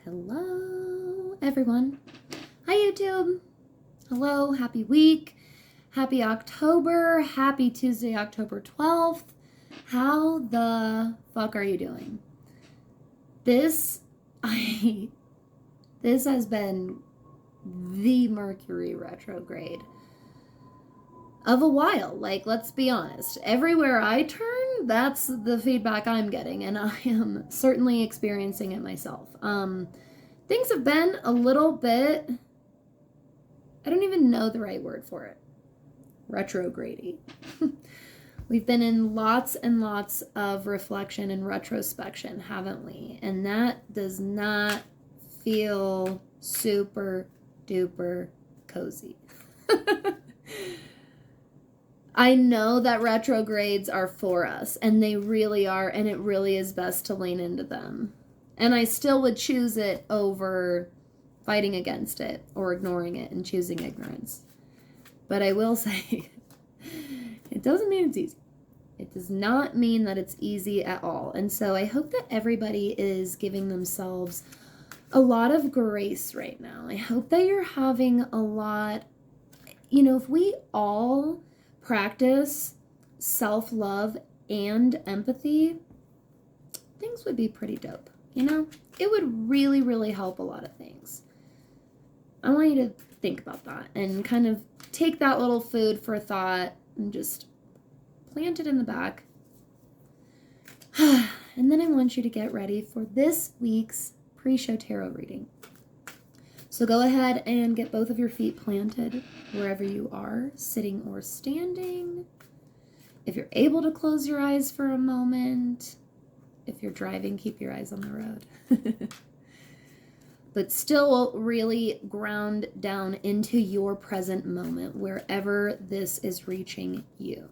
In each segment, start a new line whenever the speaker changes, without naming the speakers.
Hello, everyone. Hi, YouTube. Hello, happy week. Happy October. Happy Tuesday, October 12th. How the fuck are you doing? This has been the Mercury retrograde of a while. Like, let's be honest. Everywhere I turn, that's the feedback I'm getting, and I am certainly experiencing it myself. Things have been a little bit, I don't even know the right word for it, retrogrady. We've been in lots and lots of reflection and retrospection, haven't we? And that does not feel super duper cozy. I know that retrogrades are for us, and they really are, and it really is best to lean into them. And I still would choose it over fighting against it or ignoring it and choosing ignorance. But I will say, it doesn't mean it's easy. It does not mean that it's easy at all. And so I hope that everybody is giving themselves a lot of grace right now. I hope that you're having a lot, if we all practice self-love and empathy, things would be pretty dope. It would really, really help a lot of things. I want you to think about that and kind of take that little food for thought and just plant it in the back. And then I want you to get ready for this week's pre-show tarot reading. So go ahead and get both of your feet planted wherever you are, sitting or standing. If you're able to close your eyes for a moment, if you're driving, keep your eyes on the road. But still really ground down into your present moment, wherever this is reaching you.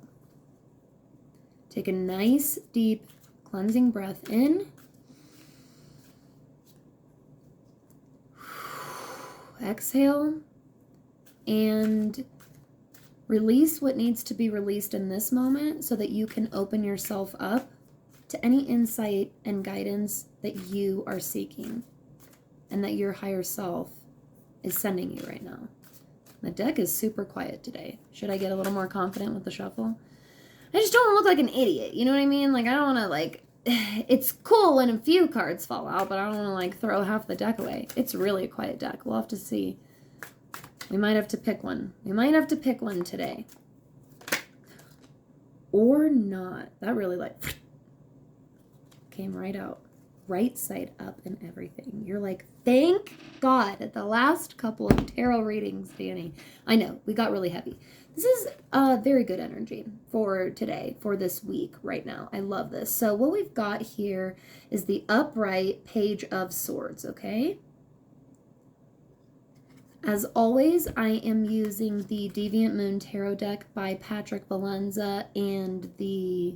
Take a nice, deep, cleansing breath in. Exhale and release what needs to be released in this moment so that you can open yourself up to any insight and guidance that you are seeking and that your higher self is sending you right now. The deck is super quiet today. Should I get a little more confident with the shuffle? I just don't want to look like an idiot. You know what I mean? Like, I don't want to, it's cool when a few cards fall out, but I don't want to, throw half the deck away. It's really a quiet deck. We'll have to see. We might have to pick one. We might have to pick one today. Or not. That really, came right out. Right side up and everything. You're like, thank God, at the last couple of tarot readings, Danny. I know, we got really heavy. This is very good energy for today, for this week right now. I love this. So what we've got here is the upright Page of Swords, okay? As always, I am using the Deviant Moon Tarot deck by Patrick Valenza, and the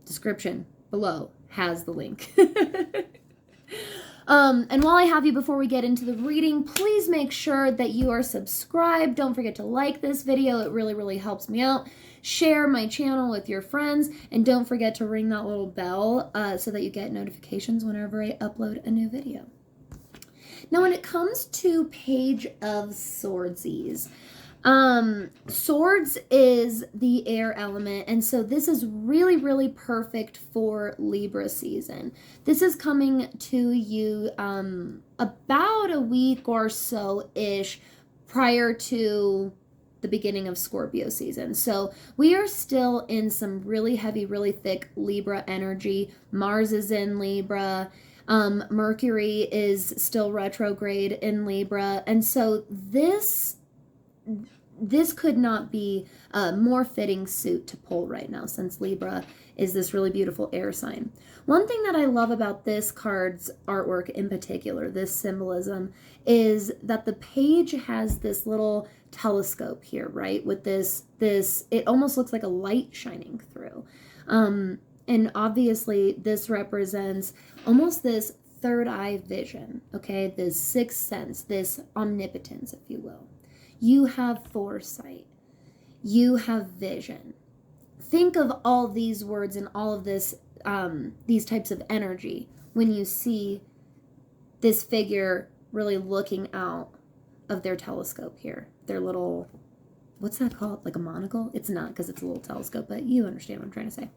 description below has the link. And while I have you, before we get into the reading, please make sure that you are subscribed. Don't forget to like this video. It really, really helps me out. Share my channel with your friends, and don't forget to ring that little bell so that you get notifications whenever I upload a new video. Now, when it comes to Page of Swordsies, swords is the air element, and so this is really, really perfect for Libra season. This is coming to you about a week or so-ish prior to the beginning of Scorpio season. So we are still in some really heavy, really thick Libra energy. Mars is in Libra. Mercury is still retrograde in Libra, and so this could not be a more fitting suit to pull right now, since Libra is this really beautiful air sign. One thing that I love about this card's artwork in particular, this symbolism, is that the page has this little telescope here, right? With this, it almost looks like a light shining through. And obviously this represents almost this third eye vision, okay? This sixth sense, this omnipotence, if you will. You have foresight. You have vision. Think of all these words and all of this, these types of energy when you see this figure really looking out of their telescope here. Their little, what's that called? Like a monocle? It's not, because it's a little telescope, but you understand what I'm trying to say.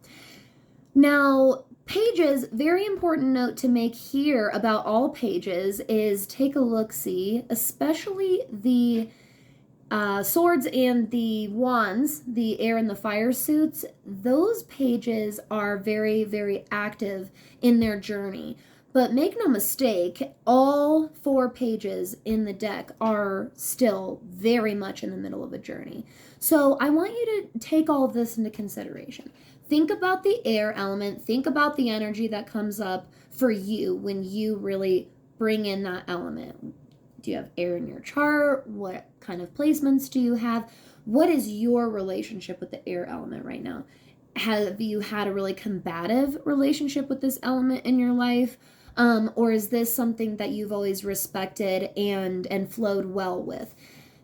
Now, pages, very important note to make here about all pages is take a look-see, especially the swords and the wands, the air and the fire suits. Those pages are very, very active in their journey. But make no mistake, all 4 pages in the deck are still very much in the middle of a journey. So I want you to take all of this into consideration. Think about the air element. Think about the energy that comes up for you when you really bring in that element. Do you have air in your chart? What kind of placements do you have? What is your relationship with the air element right now? Have you had a really combative relationship with this element in your life? Or is this something that you've always respected and flowed well with?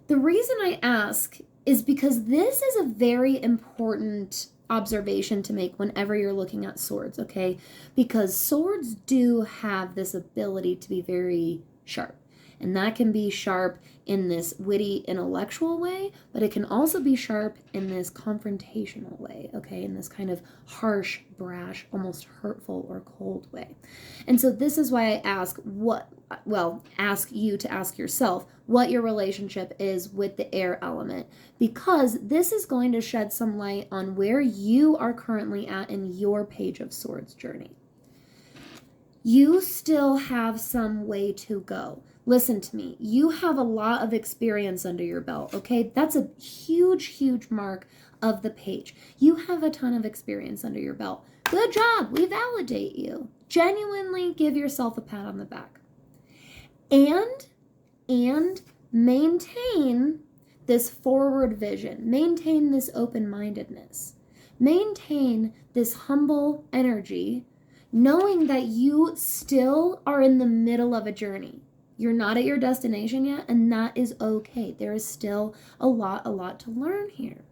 The reason I ask is because this is a very important observation to make whenever you're looking at swords, okay? Because swords do have this ability to be very sharp. And that can be sharp in this witty, intellectual way, but it can also be sharp in this confrontational way, okay? In this kind of harsh, brash, almost hurtful or cold way. And so this is why I ask you to ask yourself what your relationship is with the air element, because this is going to shed some light on where you are currently at in your Page of Swords journey. You still have some way to go. Listen to me. You have a lot of experience under your belt, okay? That's a huge, huge mark of the page. You have a ton of experience under your belt. Good job. We validate you. Genuinely give yourself a pat on the back. And maintain this forward vision. Maintain this open-mindedness. Maintain this humble energy, knowing that you still are in the middle of a journey. You're not at your destination yet, and that is okay. There is still a lot to learn here.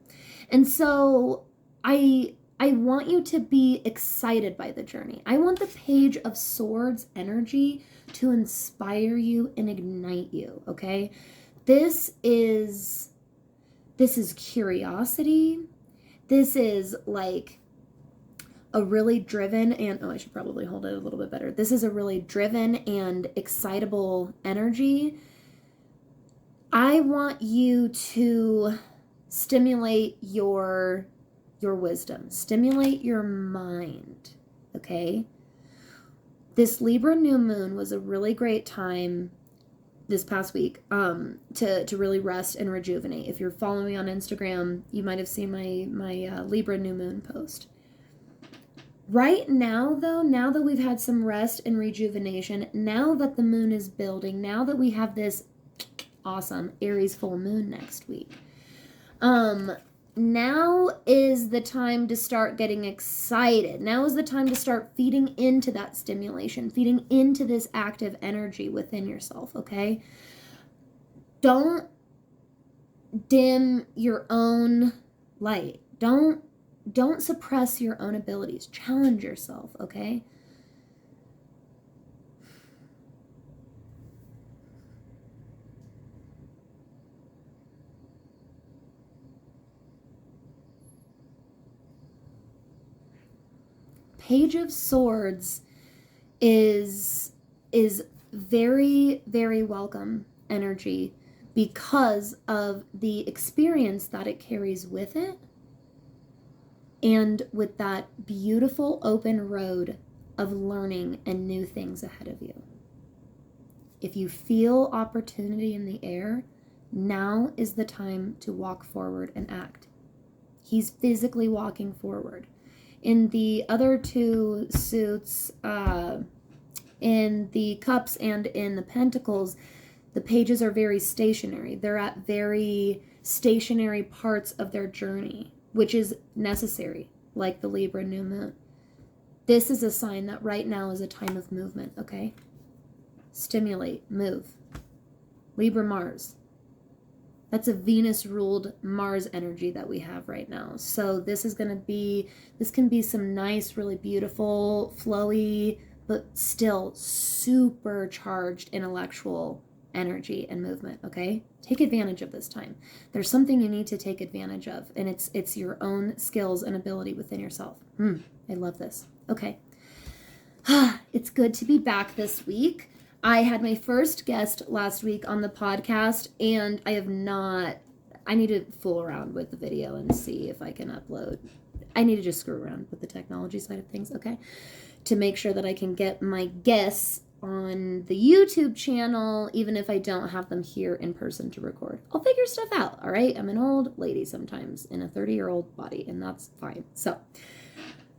And so I want you to be excited by the journey. I want the Page of Swords energy to inspire you and ignite you, okay? This is curiosity. This is like a really driven and, I should probably hold it a little bit better. This is a really driven and excitable energy. I want you to stimulate your wisdom, stimulate your mind, okay? This Libra new moon was a really great time this past week to really rest and rejuvenate. If you're following me on Instagram, you might have seen my Libra new moon post. Right now, though, now that we've had some rest and rejuvenation, now that the moon is building, now that we have this awesome Aries full moon next week, now is the time to start getting excited. Now is the time to start feeding into that stimulation, feeding into this active energy within yourself, okay? Don't dim your own light. Don't suppress your own abilities. Challenge yourself, okay? Page of Swords is very, very welcome energy because of the experience that it carries with it, and with that beautiful open road of learning and new things ahead of you. If you feel opportunity in the air, now is the time to walk forward and act. He's physically walking forward. In the other two suits, in the cups and in the pentacles, the pages are very stationary. They're at very stationary parts of their journey, which is necessary, like the Libra new moon. This is a sign that right now is a time of movement, okay? Stimulate, move. Libra Mars. That's a Venus-ruled Mars energy that we have right now. So this can be some nice, really beautiful, flowy, but still supercharged intellectual energy and movement, okay? Take advantage of this time. There's something you need to take advantage of, and it's your own skills and ability within yourself. I love this. Okay. It's good to be back this week. I had my first guest last week on the podcast, and I need to fool around with the video and see if I can upload. I need to just screw around with the technology side of things, okay? To make sure that I can get my guests on the YouTube channel, even if I don't have them here in person to record. I'll figure stuff out, all right? I'm an old lady sometimes in a 30-year-old body, and that's fine. So,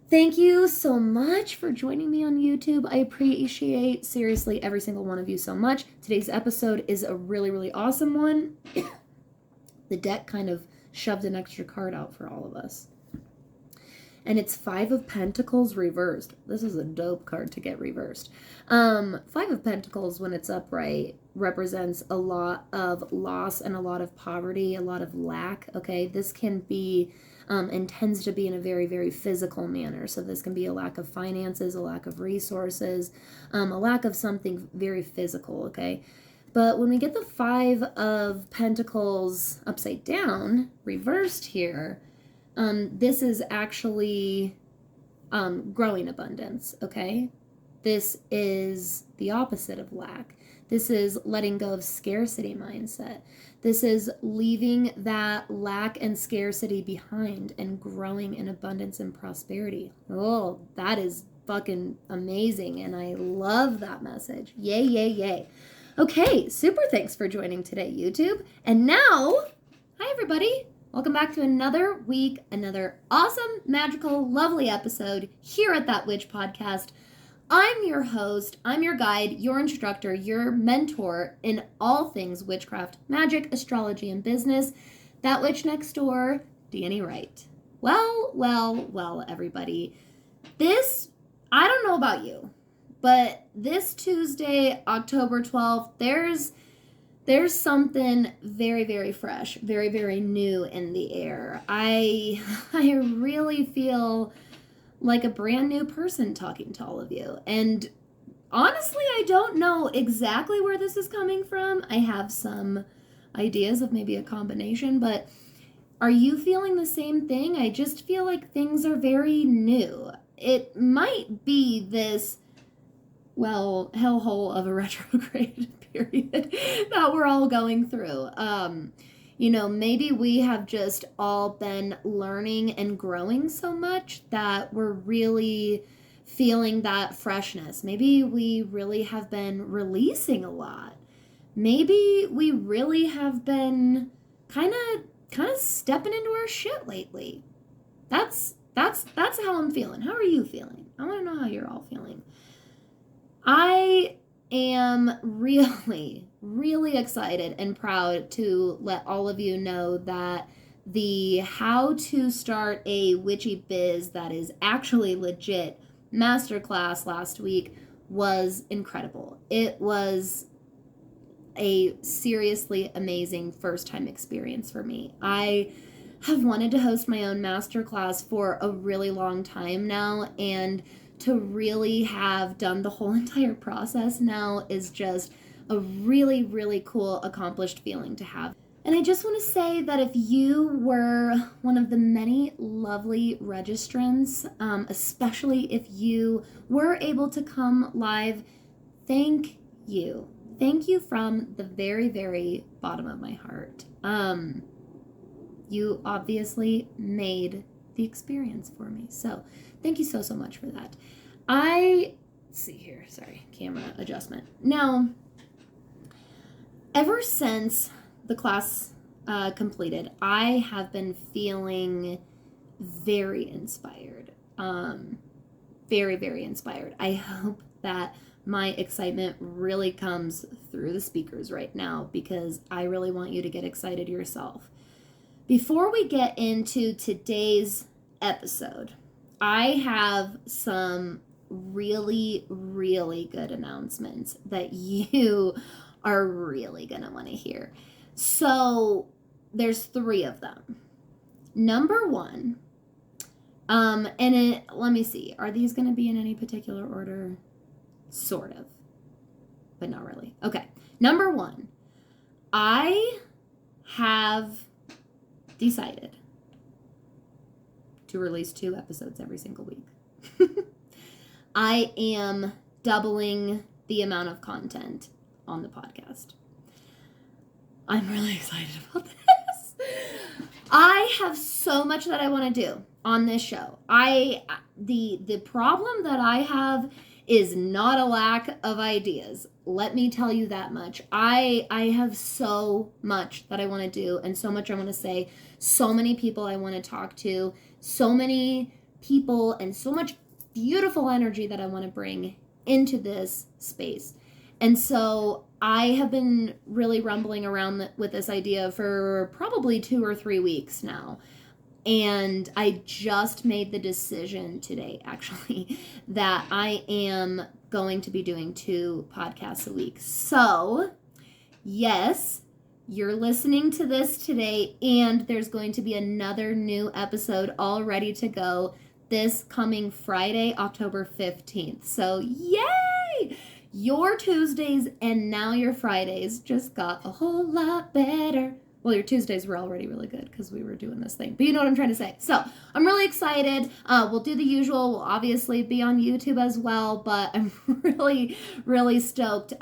thank you so much for joining me on YouTube. I appreciate, seriously, every single one of you so much. Today's episode is a really, really awesome one. The deck kind of shoved an extra card out for all of us. And it's 5 of Pentacles reversed. This is a dope card to get reversed. 5 of Pentacles, when it's upright, represents a lot of loss and a lot of poverty, a lot of lack, okay? This can be, and tends to be in a very, very physical manner. So this can be a lack of finances, a lack of resources, a lack of something very physical, okay? But when we get the 5 of Pentacles upside down, reversed here, this is actually growing abundance, okay? This is the opposite of lack. This is letting go of scarcity mindset. This is leaving that lack and scarcity behind and growing in abundance and prosperity. Oh, that is fucking amazing, and I love that message. Yay, yay, yay. Okay, super thanks for joining today, YouTube. And now, hi everybody. Welcome back to another week, another awesome, magical, lovely episode here at That Witch Podcast. I'm your host, I'm your guide, your instructor, your mentor in all things witchcraft, magic, astrology, and business. That witch next door, Danny Wright. Well, everybody. I don't know about you, but this Tuesday, October 12th, there's something very, very fresh, very, very new in the air. I really feel like a brand new person talking to all of you. And honestly, I don't know exactly where this is coming from. I have some ideas of maybe a combination, but are you feeling the same thing? I just feel like things are very new. It might be this, well, hellhole of a retrograde period that we're all going through. Maybe we have just all been learning and growing so much that we're really feeling that freshness. Maybe we really have been releasing a lot. Maybe we really have been kind of stepping into our shit lately. That's how I'm feeling. How are you feeling? I want to know how you're all feeling. I am really, really excited and proud to let all of you know that the How to Start a Witchy Biz that is actually legit masterclass last week was incredible. It was a seriously amazing first-time experience for me. I have wanted to host my own masterclass for a really long time now, and to really have done the whole entire process now is just a really, really cool, accomplished feeling to have. And I just want to say that if you were one of the many lovely registrants, especially if you were able to come live, thank you. Thank you from the very, very bottom of my heart. You obviously made the experience for me. So thank you so, so much for that. Let's see here, sorry, camera adjustment. Now, ever since the class completed, I have been feeling very inspired. Very, very inspired. I hope that my excitement really comes through the speakers right now, because I really want you to get excited yourself. Before we get into today's episode, I have some really, really good announcements that you are really going to want to hear. So there's 3 of them. Number 1, let me see. Are these going to be in any particular order? Sort of, but not really. Okay, number 1, I have decided to release 2 episodes every single week. I am doubling the amount of content on the podcast. I'm really excited about this. I have so much that I want to do on this show. The problem that I have is not a lack of ideas. Let me tell you that much. I have so much that I want to do and so much I want to say. So many people I want to talk to. So many people and so much beautiful energy that I want to bring into this space. And so I have been really rumbling around with this idea for probably 2 or 3 weeks now. And I just made the decision today, actually, that I am going to be doing 2 podcasts a week. So, yes, you're listening to this today, and there's going to be another new episode all ready to go this coming Friday, October 15th. So, yay! Your Tuesdays and now your Fridays just got a whole lot better. Well, your Tuesdays were already really good because we were doing this thing. But you know what I'm trying to say. So, I'm really excited. We'll do the usual. We'll obviously be on YouTube as well. But I'm really, really stoked.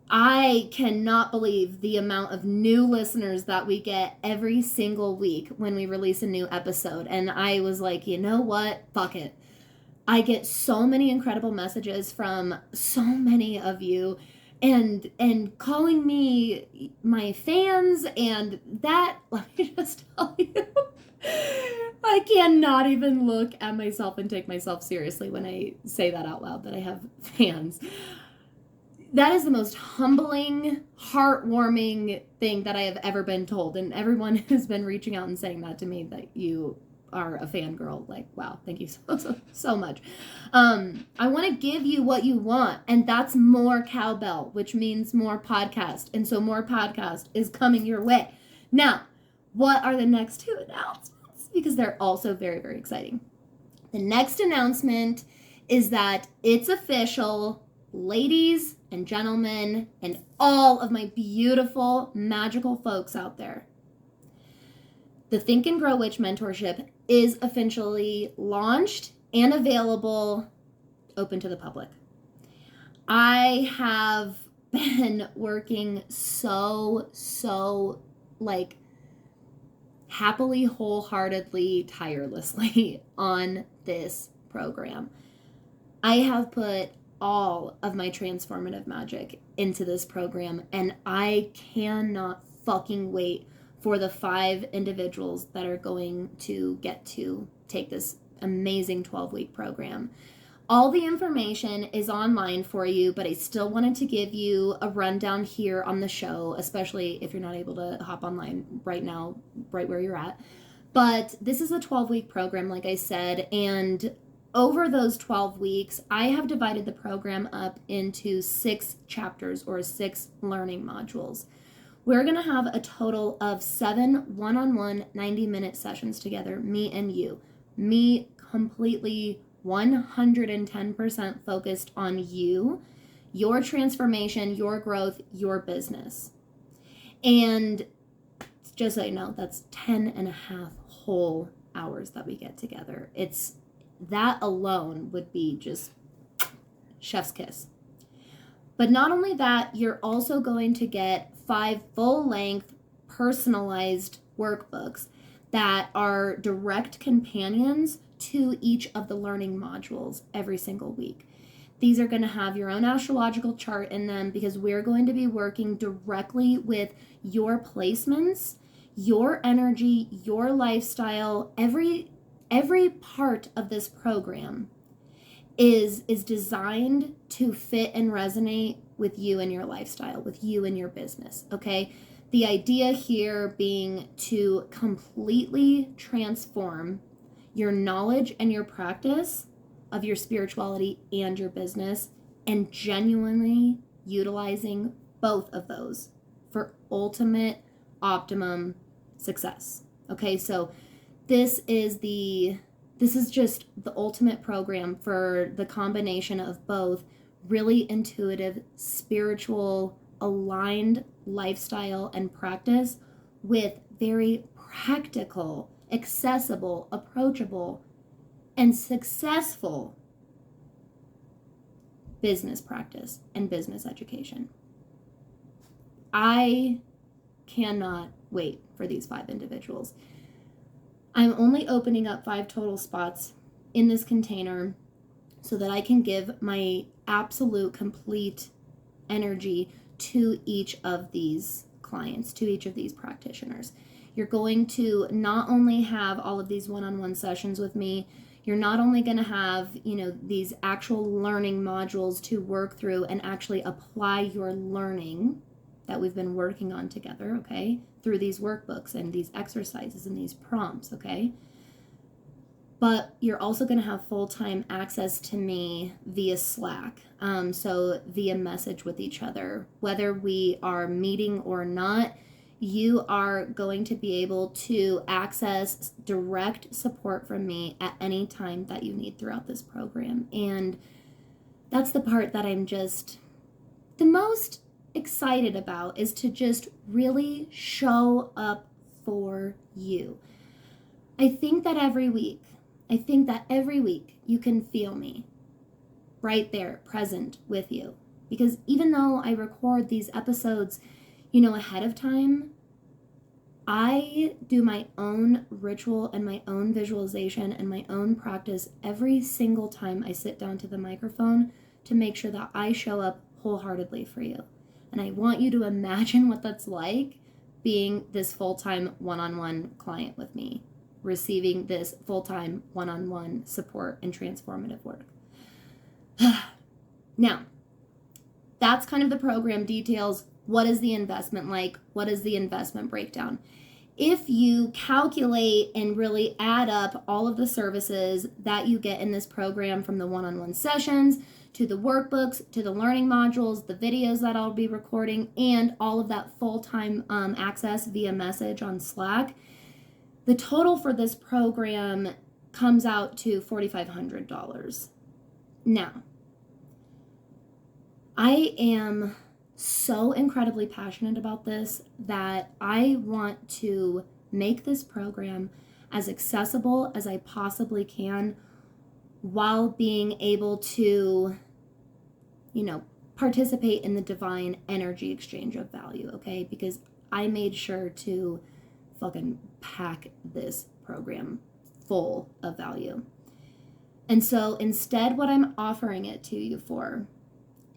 I cannot believe the amount of new listeners that we get every single week when we release a new episode. And I was like, you know what? Fuck it. I get so many incredible messages from so many of you and calling me my fans, and that, let me just tell you, I cannot even look at myself and take myself seriously when I say that out loud, that I have fans. That is the most humbling, heartwarming thing that I have ever been told. And everyone has been reaching out and saying that to me, that you are a fangirl. Like, wow, thank you so much. I want to give you what you want, and that's more cowbell, which means more podcast. And so more podcast is coming your way. Now, what are the next 2 announcements? Because they're also very, very exciting. The next announcement is that it's official. Ladies and gentlemen, and all of my beautiful, magical folks out there, the Think and Grow Witch Mentorship is officially launched and available, open to the public. I have been working so like happily, wholeheartedly, tirelessly on this program. I have put all of my transformative magic into this program, and I cannot fucking wait for the 5 individuals that are going to get to take this amazing 12-week program. All the information is online for you, but I still wanted to give you a rundown here on the show, especially if you're not able to hop online right now, right where you're at. But this is a 12-week program, like I said, and over those 12 weeks, I have divided the program up into 6 chapters or 6 learning modules. We're going to have a total of 7 one-on-one 90-minute sessions together, me and you. Me completely 110% focused on you, your transformation, your growth, your business. And just so you know, that's 10 and a half whole hours that we get together. That alone would be just chef's kiss. But not only that, you're also going to get 5 full-length personalized workbooks that are direct companions to each of the learning modules every single week. These are going to have your own astrological chart in them, because we're going to be working directly with your placements, your energy, your lifestyle. Every part of this program is designed to fit and resonate with you and your lifestyle, with you and your business, okay? The idea here being to completely transform your knowledge and your practice of your spirituality and your business, and genuinely utilizing both of those for ultimate, optimum success, okay? So this is the This is just the ultimate program for the combination of both really intuitive, spiritual, aligned lifestyle and practice with very practical, accessible, approachable, and successful business practice and business education. I cannot wait for these 5 individuals. I'm only opening up 5 total spots in this container so that I can give my absolute complete energy to each of these clients, to each of these practitioners. You're going to not only have all of these one-on-one sessions with me, you're not only going to have, these actual learning modules to work through and actually apply your learning that we've been working on together, okay, through these workbooks and these exercises and these prompts, okay? But you're also going to have full-time access to me via Slack, so via message with each other. Whether we are meeting or not, you are going to be able to access direct support from me at any time that you need throughout this program. And that's the part that I'm just the most excited about, is to just really show up for you. I think that every week you can feel me right there, present with you. Because even though I record these episodes, ahead of time, I do my own ritual and my own visualization and my own practice every single time I sit down to the microphone to make sure that I show up wholeheartedly for you. And I want you to imagine what that's like, being this full-time one-on-one client with me, receiving this full-time one-on-one support and transformative work. Now, that's kind of the program details. What is the investment like? What is the investment breakdown? If you calculate and really add up all of the services that you get in this program, from the one-on-one sessions to the workbooks, to the learning modules, the videos that I'll be recording, and all of that full-time access via message on Slack, the total for this program comes out to $4,500. Now, I am so incredibly passionate about this that I want to make this program as accessible as I possibly can, while being able to, participate in the divine energy exchange of value, okay? Because I made sure to fucking pack this program full of value. And so instead, what I'm offering it to you for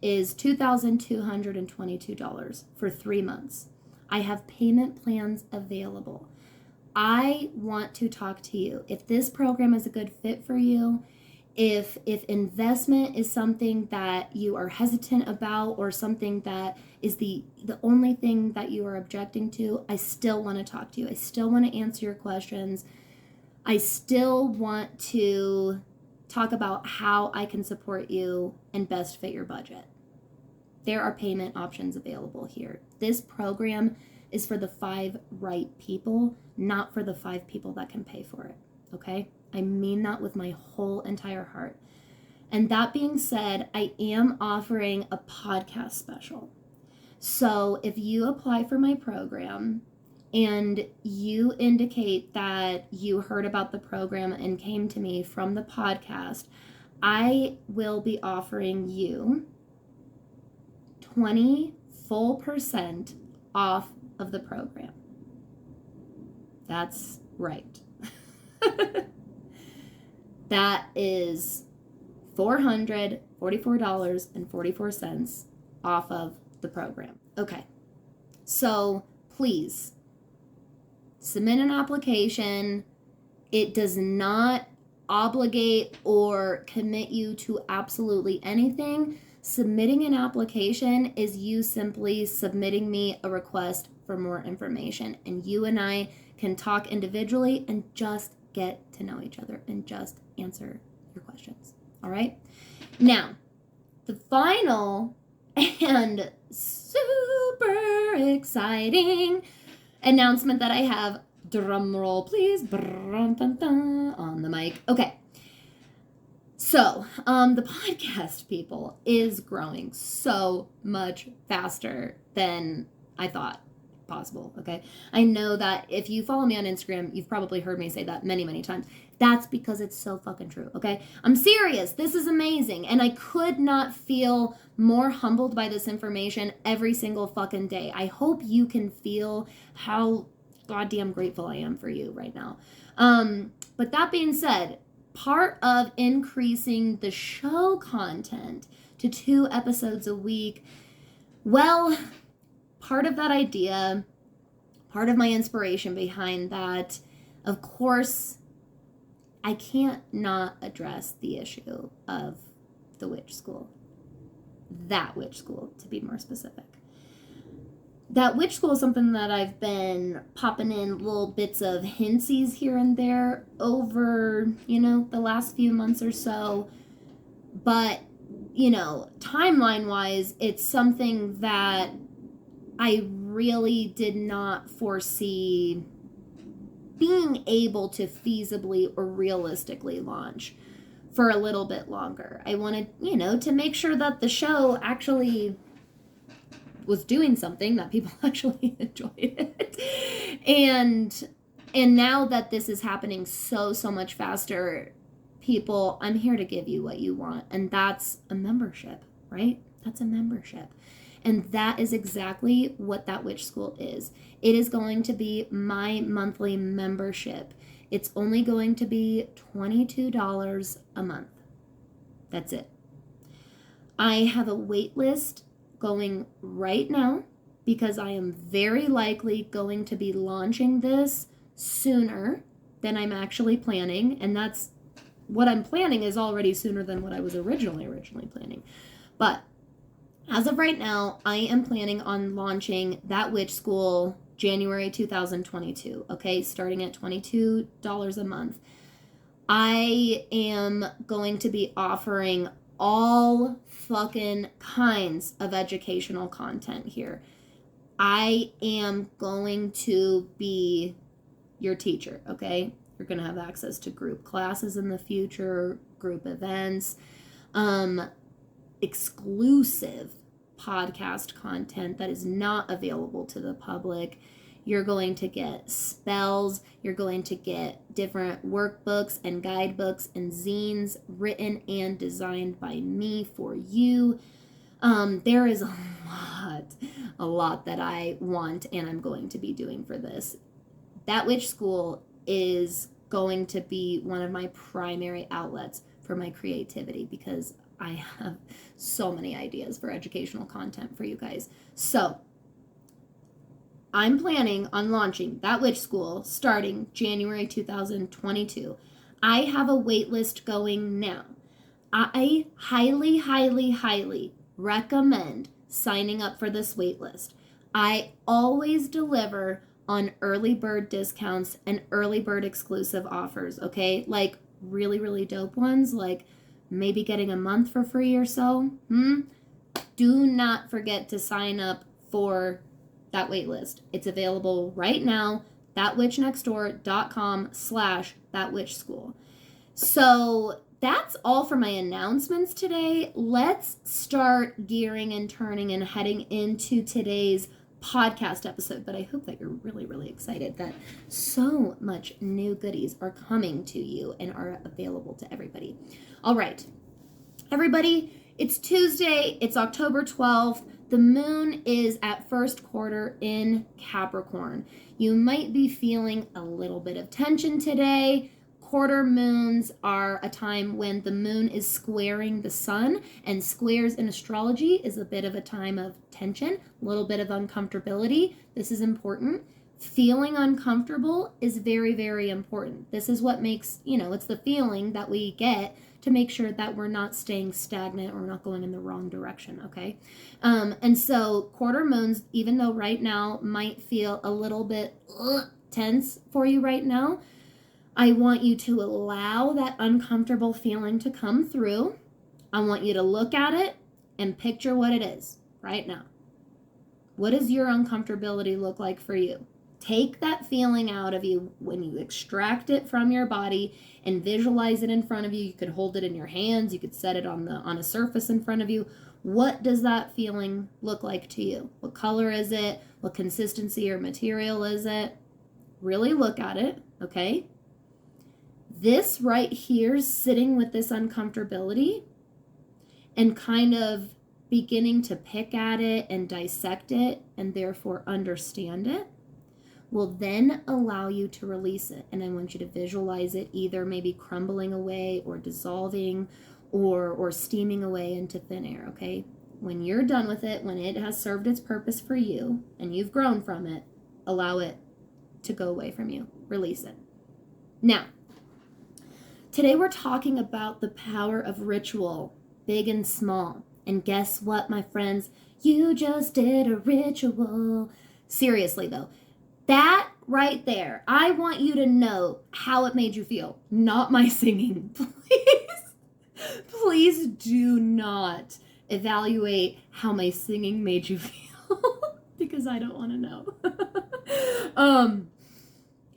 is $2,222 for 3 months. I have payment plans available. I want to talk to you. If this program is a good fit for you, if investment is something that you are hesitant about, or something that is the only thing that you are objecting to, I still want to talk to you. I still want to answer your questions. I still want to talk about how I can support you and best fit your budget. There are payment options available here. This program is for the 5 right people, not for the 5 people that can pay for it, okay? I mean that with my whole entire heart. And that being said, I am offering a podcast special. So if you apply for my program and you indicate that you heard about the program and came to me from the podcast, I will be offering you 20% full off of the program. That's right. That is $444.44 off of the program. Okay, so please submit an application. It does not obligate or commit you to absolutely anything. Submitting an application is you simply submitting me a request for more information, and you and I can talk individually and just get to know each other and just answer your questions. All right? Now, the final and super exciting announcement that I have Drum roll, please. On the mic. Okay. So, the podcast, people, is growing so much faster than I thought possible, okay? I know that if you follow me on Instagram, you've probably heard me say that many, many times. That's because it's so fucking true, okay? I'm serious. This is amazing. And I could not feel more humbled by this information every single fucking day. I hope you can feel how goddamn grateful I am for you right now. But that being said, part of increasing the show content to 2 episodes a week, well, part of that idea, part of my inspiration behind that, of course, I can't not address the issue of the witch school. That witch school, to be more specific. That witch school is something that I've been popping in little bits of hintsies here and there over, the last few months or so. But, timeline-wise, it's something that I really did not foresee being able to feasibly or realistically launch for a little bit longer. I wanted, to make sure that the show actually was doing something, that people actually enjoyed it. And now that this is happening so much faster, people, I'm here to give you what you want. And that's a membership, right? That's a membership. And that is exactly what that witch school is. It is going to be my monthly membership. It's only going to be $22 a month. That's it. I have a wait list going right now because I am very likely going to be launching this sooner than I'm actually planning. And that's what I'm planning is already sooner than what I was originally planning. But as of right now, I am planning on launching that witch school January 2022, okay? Starting at $22 a month. I am going to be offering all fucking kinds of educational content here. I am going to be your teacher, okay? You're going to have access to group classes in the future, group events, exclusive podcast content that is not available to the public. You're going to get spells. You're going to get different workbooks and guidebooks and zines written and designed by me for you. There is a lot that I want and I'm going to be doing for this. That witch school is going to be one of my primary outlets for my creativity because I have so many ideas for educational content for you guys. So I'm planning on launching that witch school starting January 2022. I have a wait list going now. I highly, highly, highly recommend signing up for this wait list. I always deliver on early bird discounts and early bird exclusive offers, okay? Like really, really dope ones, like maybe getting a month for free or so. Do not forget to sign up for that wait list. It's available right now, thatwitchnextdoor.com/thatwitchschool. So that's all for my announcements today. Let's start gearing and turning and heading into today's podcast episode. But I hope that you're really, really excited that so much new goodies are coming to you and are available to everybody. All right, everybody, it's Tuesday. It's October 12th. The moon is at first quarter in Capricorn. You might be feeling a little bit of tension today. Quarter moons are a time when the moon is squaring the sun, and squares in astrology is a bit of a time of tension, a little bit of uncomfortability. This is important. Feeling uncomfortable is very, very important. This is what makes, it's the feeling that we get to make sure that we're not staying stagnant or not going in the wrong direction, okay? And so quarter moons, even though right now might feel a little bit tense for you right now, I want you to allow that uncomfortable feeling to come through. I want you to look at it and picture what it is right now. What does your uncomfortability look like for you? Take that feeling out of you. When you extract it from your body and visualize it in front of you, you could hold it in your hands, you could set it on a surface in front of you. What does that feeling look like to you? What color is it? What consistency or material is it? Really look at it, okay? This right here, sitting with this uncomfortability and kind of beginning to pick at it and dissect it and therefore understand it, will then allow you to release it. And I want you to visualize it either maybe crumbling away or dissolving or steaming away into thin air, okay? When you're done with it, when it has served its purpose for you and you've grown from it, allow it to go away from you. Release it. Now, today we're talking about the power of ritual, big and small. And guess what, my friends? You just did a ritual. Seriously, though. That right there, I want you to know how it made you feel, not my singing. Please do not evaluate how my singing made you feel because I don't want to know.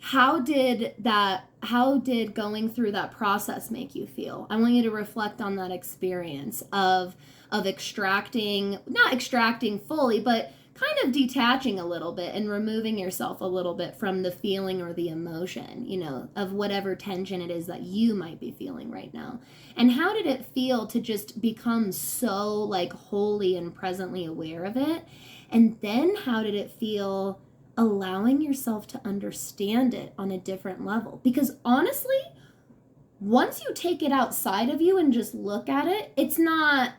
How did going through that process make you feel? I want you to reflect on that experience of extracting, not extracting fully, but kind of detaching a little bit and removing yourself a little bit from the feeling or the emotion, of whatever tension it is that you might be feeling right now. And how did it feel to just become so like wholly and presently aware of it? And then how did it feel allowing yourself to understand it on a different level? Because honestly, once you take it outside of you and just look at it, it's not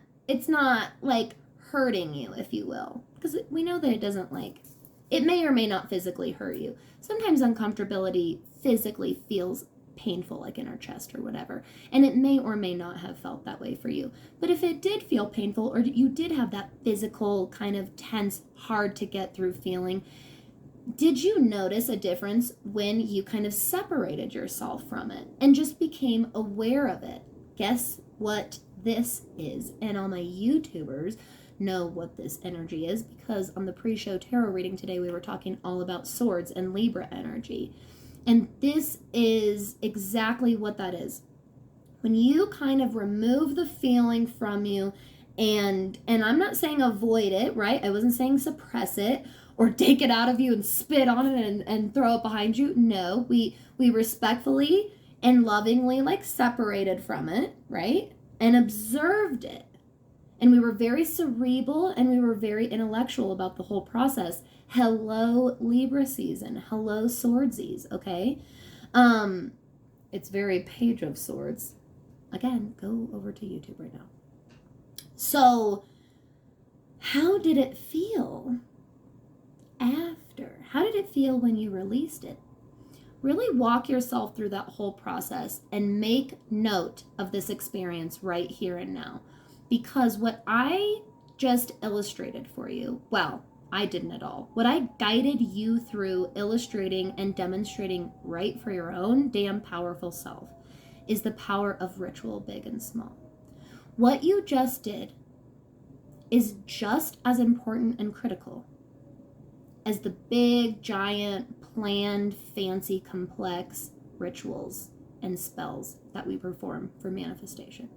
like hurting you, if you will. Because we know that it may or may not physically hurt you. Sometimes uncomfortability physically feels painful, like in our chest or whatever. And it may or may not have felt that way for you. But if it did feel painful, or you did have that physical kind of tense, hard to get through feeling, did you notice a difference when you kind of separated yourself from it and just became aware of it? Guess what this is? And all my YouTubers know what this energy is, because on the pre-show tarot reading today we were talking all about swords and Libra energy. And this is exactly what that is. When you kind of remove the feeling from you, and I'm not saying avoid it, right? I wasn't saying suppress it or take it out of you and spit on it and throw it behind you. No, we respectfully and lovingly separated from it, right? And observed it. And we were very cerebral and we were very intellectual about the whole process. Hello, Libra season. Hello, Swordsies, okay? It's very Page of Swords. Again, go over to YouTube right now. So, how did it feel after? How did it feel when you released it? Really walk yourself through that whole process and make note of this experience right here and now. Because what I just illustrated for you, well, I didn't at all. What I guided you through illustrating and demonstrating right for your own damn powerful self is the power of ritual, big and small. What you just did is just as important and critical as the big, giant, planned, fancy, complex rituals and spells that we perform for manifestation.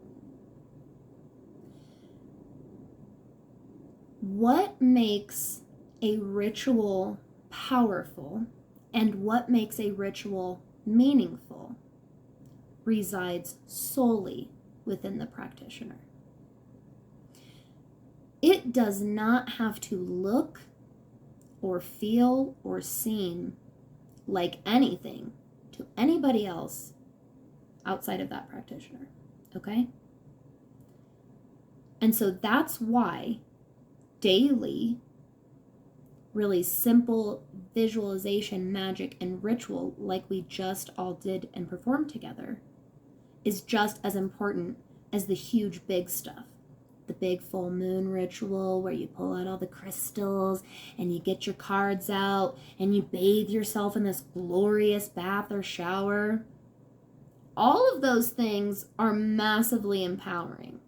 What makes a ritual powerful and what makes a ritual meaningful resides solely within the practitioner. It does not have to look or feel or seem like anything to anybody else outside of that practitioner, okay? And so that's why daily, really simple visualization, magic, and ritual like we just all did and performed together is just as important as the huge big stuff. The big full moon ritual where you pull out all the crystals and you get your cards out and you bathe yourself in this glorious bath or shower. All of those things are massively empowering.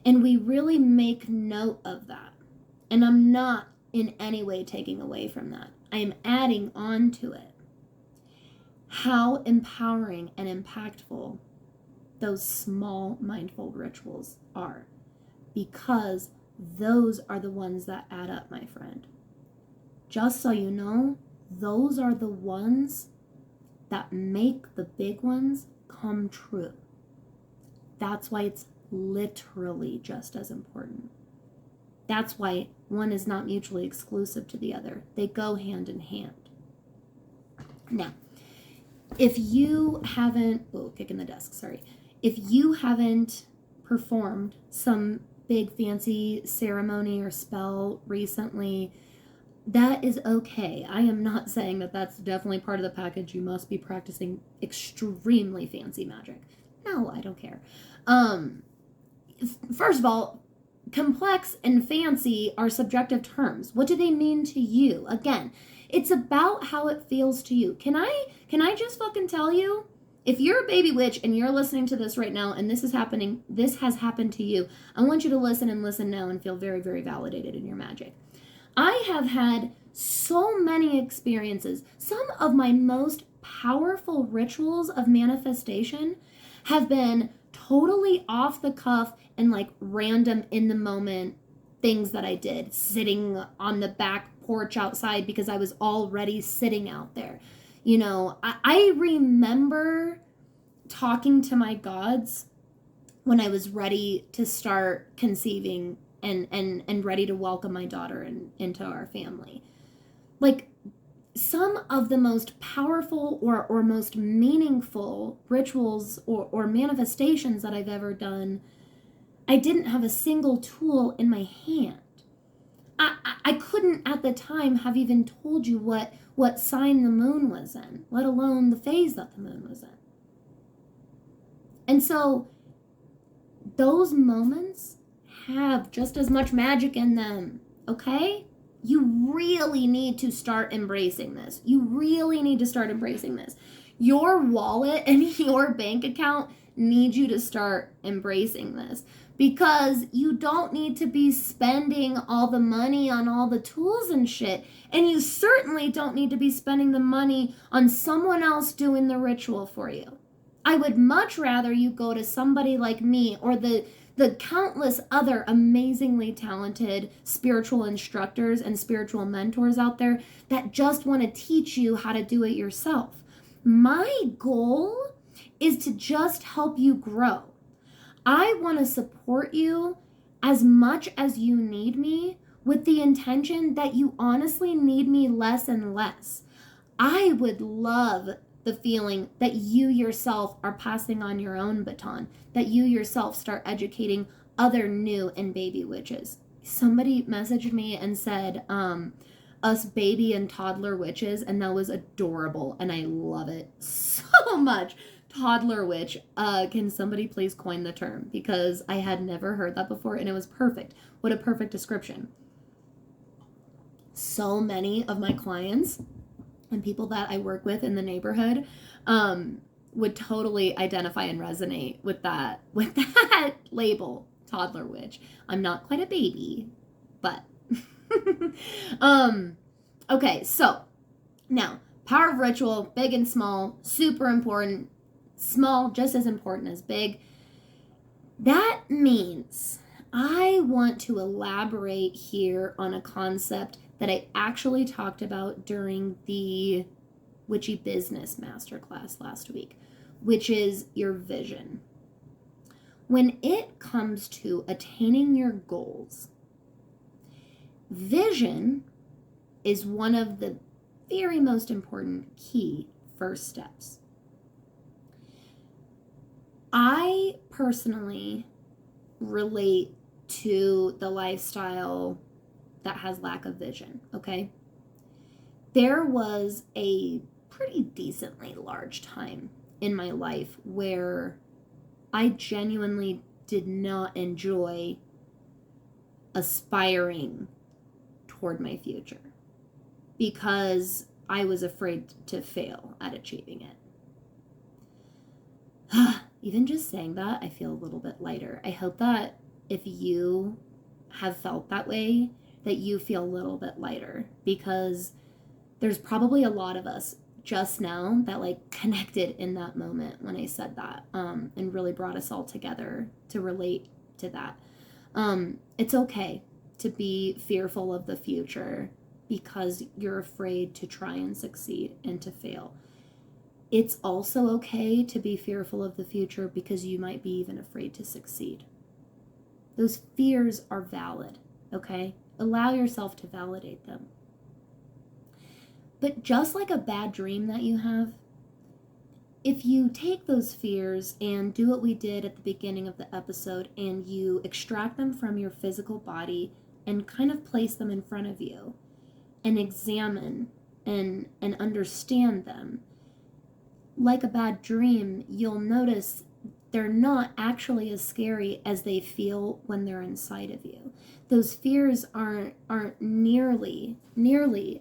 And we really make note of that. And I'm not in any way taking away from that. I am adding on to it. How empowering and impactful those small mindful rituals are, because those are the ones that add up, my friend. Just so you know, those are the ones that make the big ones come true. That's why it's literally just as important. That's why one is not mutually exclusive to the other. They go hand in hand. Now, if you haven't, kick in the desk, sorry. If you haven't performed some big fancy ceremony or spell recently, that is okay. I am not saying that that's definitely part of the package. You must be practicing extremely fancy magic. No, I don't care. First of all, complex and fancy are subjective terms. What do they mean to you? Again, it's about how it feels to you. Can I just fucking tell you? If you're a baby witch and you're listening to this right now and this has happened to you, I want you to listen now and feel very, very validated in your magic. I have had so many experiences. Some of my most powerful rituals of manifestation have been totally off the cuff and like random in the moment things that I did, sitting on the back porch outside because I was already sitting out there. You know, I remember talking to my gods when I was ready to start conceiving and ready to welcome my daughter into our family. Like, some of the most powerful or most meaningful rituals or manifestations that I've ever done, I didn't have a single tool in my hand. I couldn't at the time have even told you what sign the moon was in, let alone the phase that the moon was in. And so those moments have just as much magic in them, okay? You really need to start embracing this. You really need to start embracing this. Your wallet and your bank account need you to start embracing this, because you don't need to be spending all the money on all the tools and shit. And you certainly don't need to be spending the money on someone else doing the ritual for you. I would much rather you go to somebody like me or the countless other amazingly talented spiritual instructors and spiritual mentors out there that just want to teach you how to do it yourself. My goal is to just help you grow. I want to support you as much as you need me, with the intention that you honestly need me less and less. I would love the feeling that you yourself are passing on your own baton, that you yourself start educating other new and baby witches. Somebody messaged me and said, us baby and toddler witches, and that was adorable, and I love it so much. Toddler witch. Can somebody please coin the term? Because I had never heard that before, and it was perfect. What a perfect description. So many of my clients and people that I work with in the neighborhood would totally identify and resonate with that label, toddler witch. I'm not quite a baby, but okay, so now, power of ritual, big and small, super important. Small just as important as big. That means I want to elaborate here on a concept that I actually talked about during the Witchy Business Masterclass last week, which is your vision. When it comes to attaining your goals, vision is one of the very most important key first steps. I personally relate to the lifestyle that has lack of vision, okay? There was a pretty decently large time in my life where I genuinely did not enjoy aspiring toward my future because I was afraid to fail at achieving it. Even just saying that, I feel a little bit lighter. I hope that if you have felt that way, that you feel a little bit lighter, because there's probably a lot of us just now that like connected in that moment when I said that, and really brought us all together to relate to that. It's okay to be fearful of the future because you're afraid to try and succeed and to fail. It's also okay to be fearful of the future because you might be even afraid to succeed. Those fears are valid, okay? Allow yourself to validate them. But just like a bad dream that you have, if you take those fears and do what we did at the beginning of the episode and you extract them from your physical body and kind of place them in front of you and examine and understand them, like a bad dream, you'll notice they're not actually as scary as they feel when they're inside of you. Those fears aren't nearly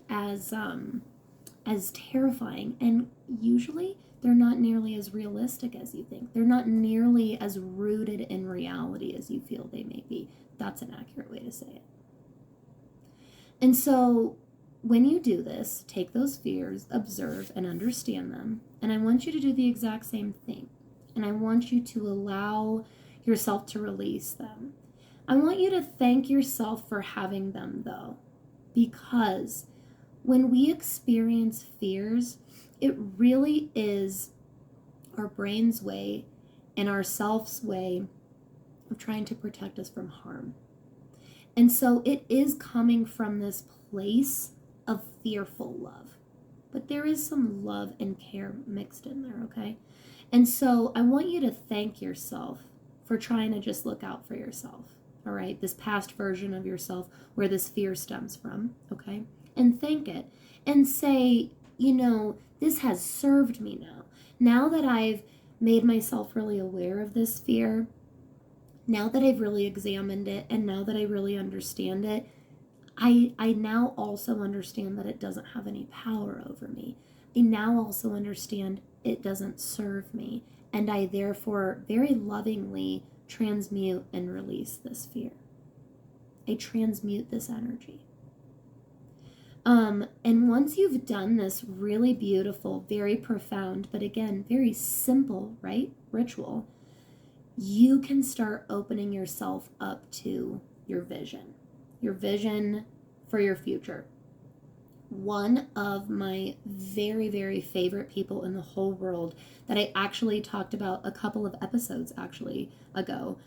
as terrifying, and usually they're not nearly as realistic as you think. They're not nearly as rooted in reality as you feel they may be. That's an accurate way to say it. And so when you do this, take those fears, observe and understand them, and I want you to do the exact same thing. And I want you to allow yourself to release them. I want you to thank yourself for having them, though, because when we experience fears, it really is our brain's way and our self's way of trying to protect us from harm. And so it is coming from this place of fearful love. But there is some love and care mixed in there, okay? And so I want you to thank yourself for trying to just look out for yourself, all right? This past version of yourself where this fear stems from, okay? And thank it and say, you know, this has served me now. Now that I've made myself really aware of this fear, now that I've really examined it, and now that I really understand it, I now also understand that it doesn't have any power over me. I now also understand it doesn't serve me, and I therefore very lovingly transmute and release this fear. I transmute this energy. And once you've done this really beautiful, very profound, but again, very simple, right, ritual, you can start opening yourself up to your vision for your future. One of my very, very favorite people in the whole world that I actually talked about a couple of episodes actually ago,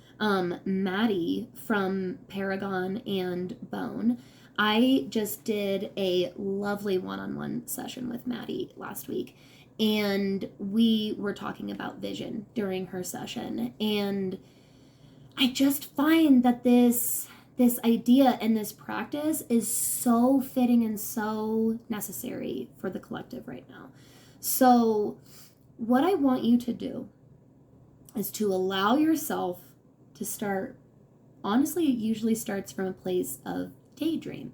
Maddie from Paragon and Bone. I just did a lovely one-on-one session with Maddie last week, and we were talking about vision during her session, and I just find that this idea and this practice is so fitting and so necessary for the collective right now. So what I want you to do is to allow yourself to start, honestly, it usually starts from a place of daydream.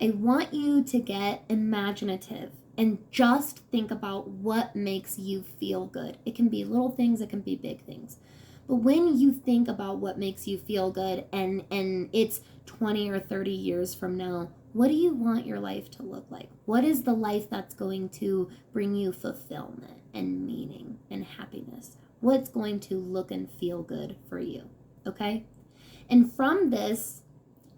I want you to get imaginative and just think about what makes you feel good. It can be little things, it can be big things. But when you think about what makes you feel good and it's 20 or 30 years from now, what do you want your life to look like? What is the life that's going to bring you fulfillment and meaning and happiness? What's going to look and feel good for you, okay? And from this,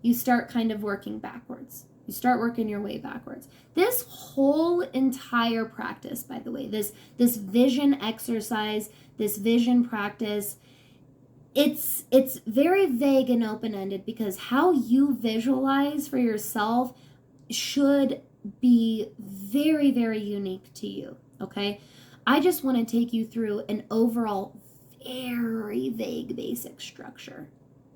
you start kind of working backwards. You start working your way backwards. This whole entire practice, by the way, this vision exercise, this vision practice, it's very vague and open-ended because how you visualize for yourself should be very, very unique to you, okay? I just want to take you through an overall very vague basic structure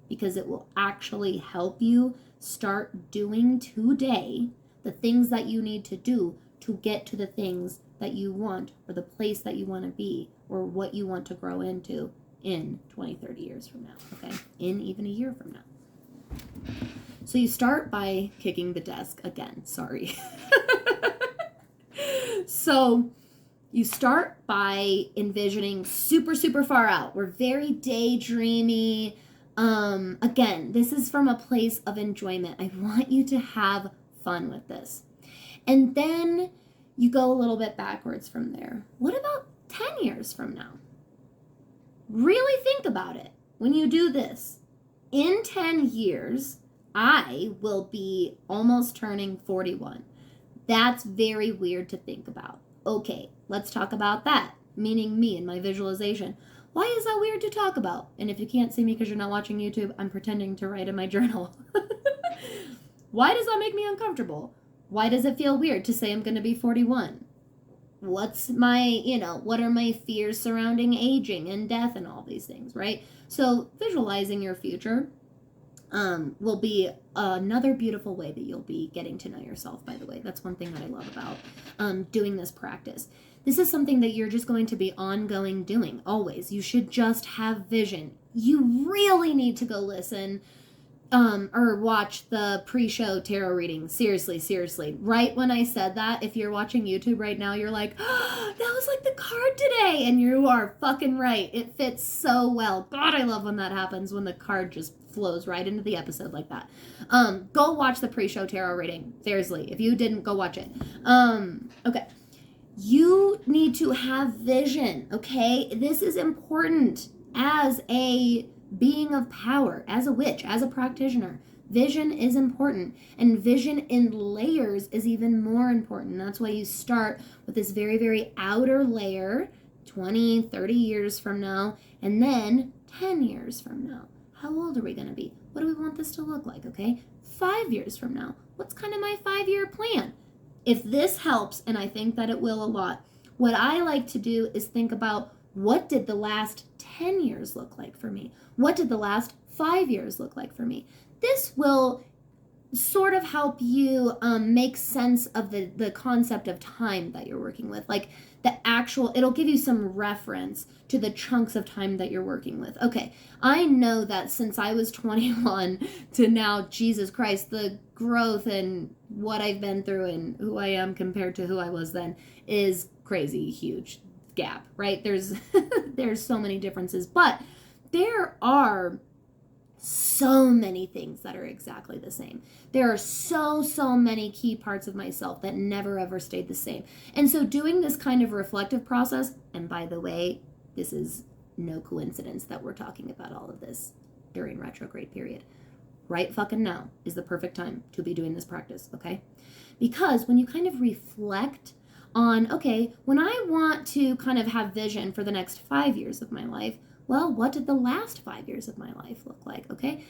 because it will actually help you start doing today the things that you need to do to get to the things that you want or the place that you want to be or what you want to grow into in 20, 30 years from now, okay? In even a year from now. So you start by kicking the desk again, sorry. So you start by envisioning super, super far out. We're very daydreamy. Again, this is from a place of enjoyment. I want you to have fun with this. And then you go a little bit backwards from there. What about 10 years from now? Really think about it when you do this. In 10 years, I will be almost turning 41. That's very weird to think about. Okay, let's talk about that, meaning me and my visualization. Why is that weird to talk about? And if you can't see me because you're not watching YouTube, I'm pretending to write in my journal. Why does that make me uncomfortable? Why does it feel weird to say I'm going to be 41? What's my, what are my fears surrounding aging and death and all these things, right? So visualizing your future will be another beautiful way that you'll be getting to know yourself, by the way. That's one thing that I love about doing this practice. This is something that you're just going to be ongoing doing, always. You should just have vision. You really need to go listen or watch the pre-show tarot reading. Seriously. Right when I said that, if you're watching YouTube right now, you're like, oh, that was like the card today. And you are fucking right. It fits so well. God, I love when that happens, when the card just flows right into the episode like that. Go watch the pre-show tarot reading. Seriously, if you didn't, go watch it. Okay. You need to have vision, okay? This is important as a being of power, as a witch, as a practitioner. Vision is important, and vision in layers is even more important. That's why you start with this very, very outer layer, 20, 30 years from now, and then 10 years from now. How old are we going to be? What do we want this to look like, okay? 5 years from now, what's kind of my 5-year plan? If this helps, and I think that it will a lot, what I like to do is think about, what did the last 10 years look like for me? What did the last 5 years look like for me? This will sort of help you make sense of the concept of time that you're working with. Like it'll give you some reference to the chunks of time that you're working with. Okay, I know that since I was 21 to now, Jesus Christ, the growth and what I've been through and who I am compared to who I was then is crazy, huge gap, right? There's so many differences, but there are so many things that are exactly the same. There are so many key parts of myself that never ever stayed the same. And so doing this kind of reflective process, and by the way, this is no coincidence that we're talking about all of this during retrograde period. Right fucking now is the perfect time to be doing this practice, okay? Because when you kind of reflect on, okay, when I want to kind of have vision for the next 5 years of my life, well, what did the last 5 years of my life look like, okay?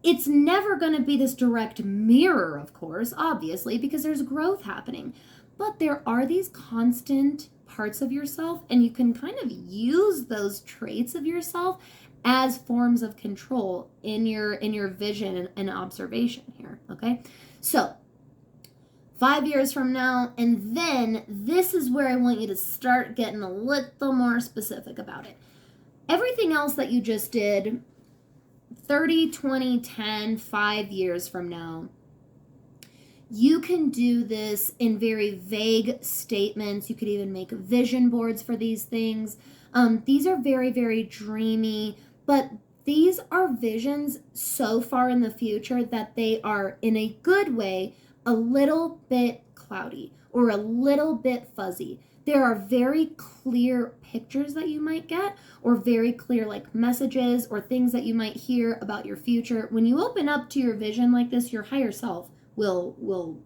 It's never going to be this direct mirror, of course, obviously, because there's growth happening. But there are these constant parts of yourself, and you can kind of use those traits of yourself as forms of control in your vision and observation here, okay? So 5 years from now, and then this is where I want you to start getting a little more specific about it. Everything else that you just did, 30, 20, 10, 5 years from now, you can do this in very vague statements. You could even make vision boards for these things. These are very, very dreamy, but these are visions so far in the future that they are, in a good way, a little bit cloudy or a little bit fuzzy. There are very clear pictures that you might get, or very clear like messages or things that you might hear about your future. When you open up to your vision like this, your higher self will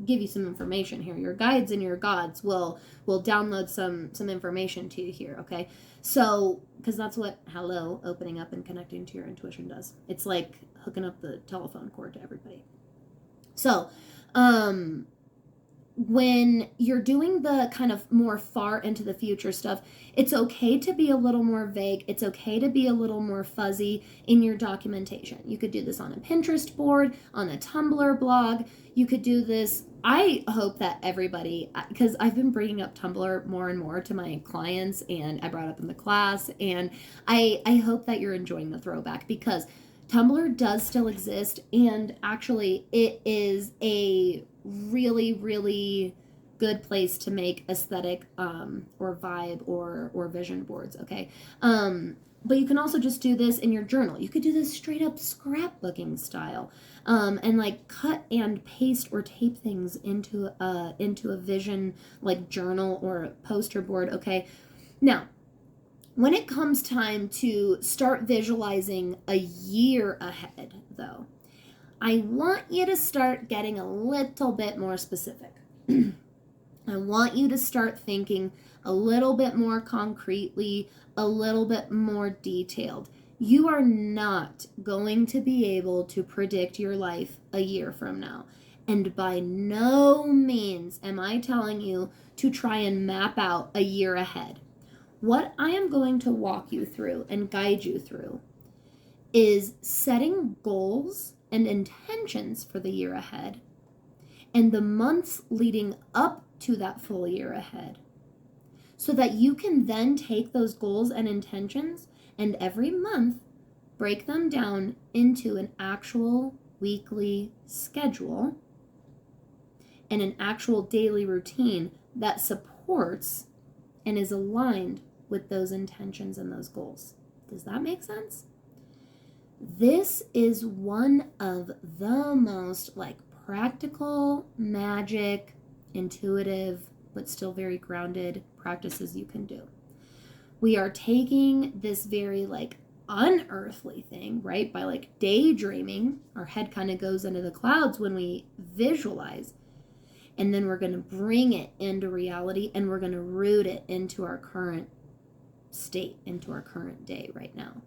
give you some information here. Your guides and your gods will download some information to you here, okay? So, because that's what opening up and connecting to your intuition does. It's like hooking up the telephone cord to everybody. So, when you're doing the kind of more far into the future stuff, it's okay to be a little more vague. It's okay to be a little more fuzzy in your documentation. You could do this on a Pinterest board, on a Tumblr blog. You could do this. I hope that everybody, because I've been bringing up Tumblr more and more to my clients, and I brought it up in the class, and I hope that you're enjoying the throwback, because Tumblr does still exist, and actually it is a really, really good place to make aesthetic or vibe or vision boards, okay? But you can also just do this in your journal. You could do this straight up scrapbooking style, and like cut and paste or tape things into a vision like journal or poster board. Okay, now when it comes time to start visualizing a year ahead, though, I want you to start getting a little bit more specific. I want you to start thinking a little bit more concretely, a little bit more detailed. You are not going to be able to predict your life a year from now. And by no means am I telling you to try and map out a year ahead. What I am going to walk you through and guide you through is setting goals and intentions for the year ahead and the months leading up to that full year ahead, so that you can then take those goals and intentions and every month break them down into an actual weekly schedule and an actual daily routine that supports and is aligned with those intentions and those goals. Does that make sense? This is one of the most practical, magic, intuitive, but still very grounded practices you can do. We are taking this very unearthly thing, right? By daydreaming, our head kind of goes into the clouds when we visualize. And then we're going to bring it into reality and we're going to root it into our current state, into our current day right now.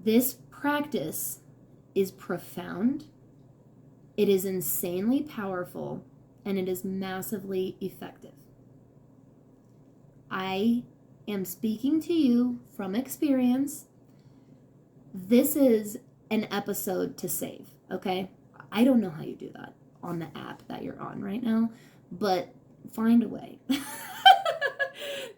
This practice is profound. It is insanely powerful, and it is massively effective. I am speaking to you from experience. This is an episode to save, okay? I don't know how you do that on the app that you're on right now, but find a way.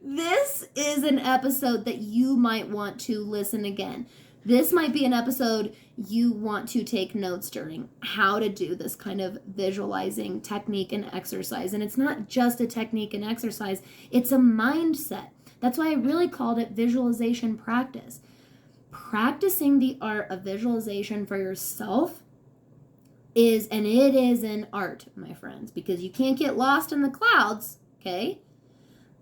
This is an episode that you might want to listen again. This might be an episode you want to take notes during, how to do this kind of visualizing technique and exercise. And it's not just a technique and exercise, it's a mindset. That's why I really called it visualization practice. Practicing the art of visualization for yourself is an art, my friends, because you can't get lost in the clouds, okay?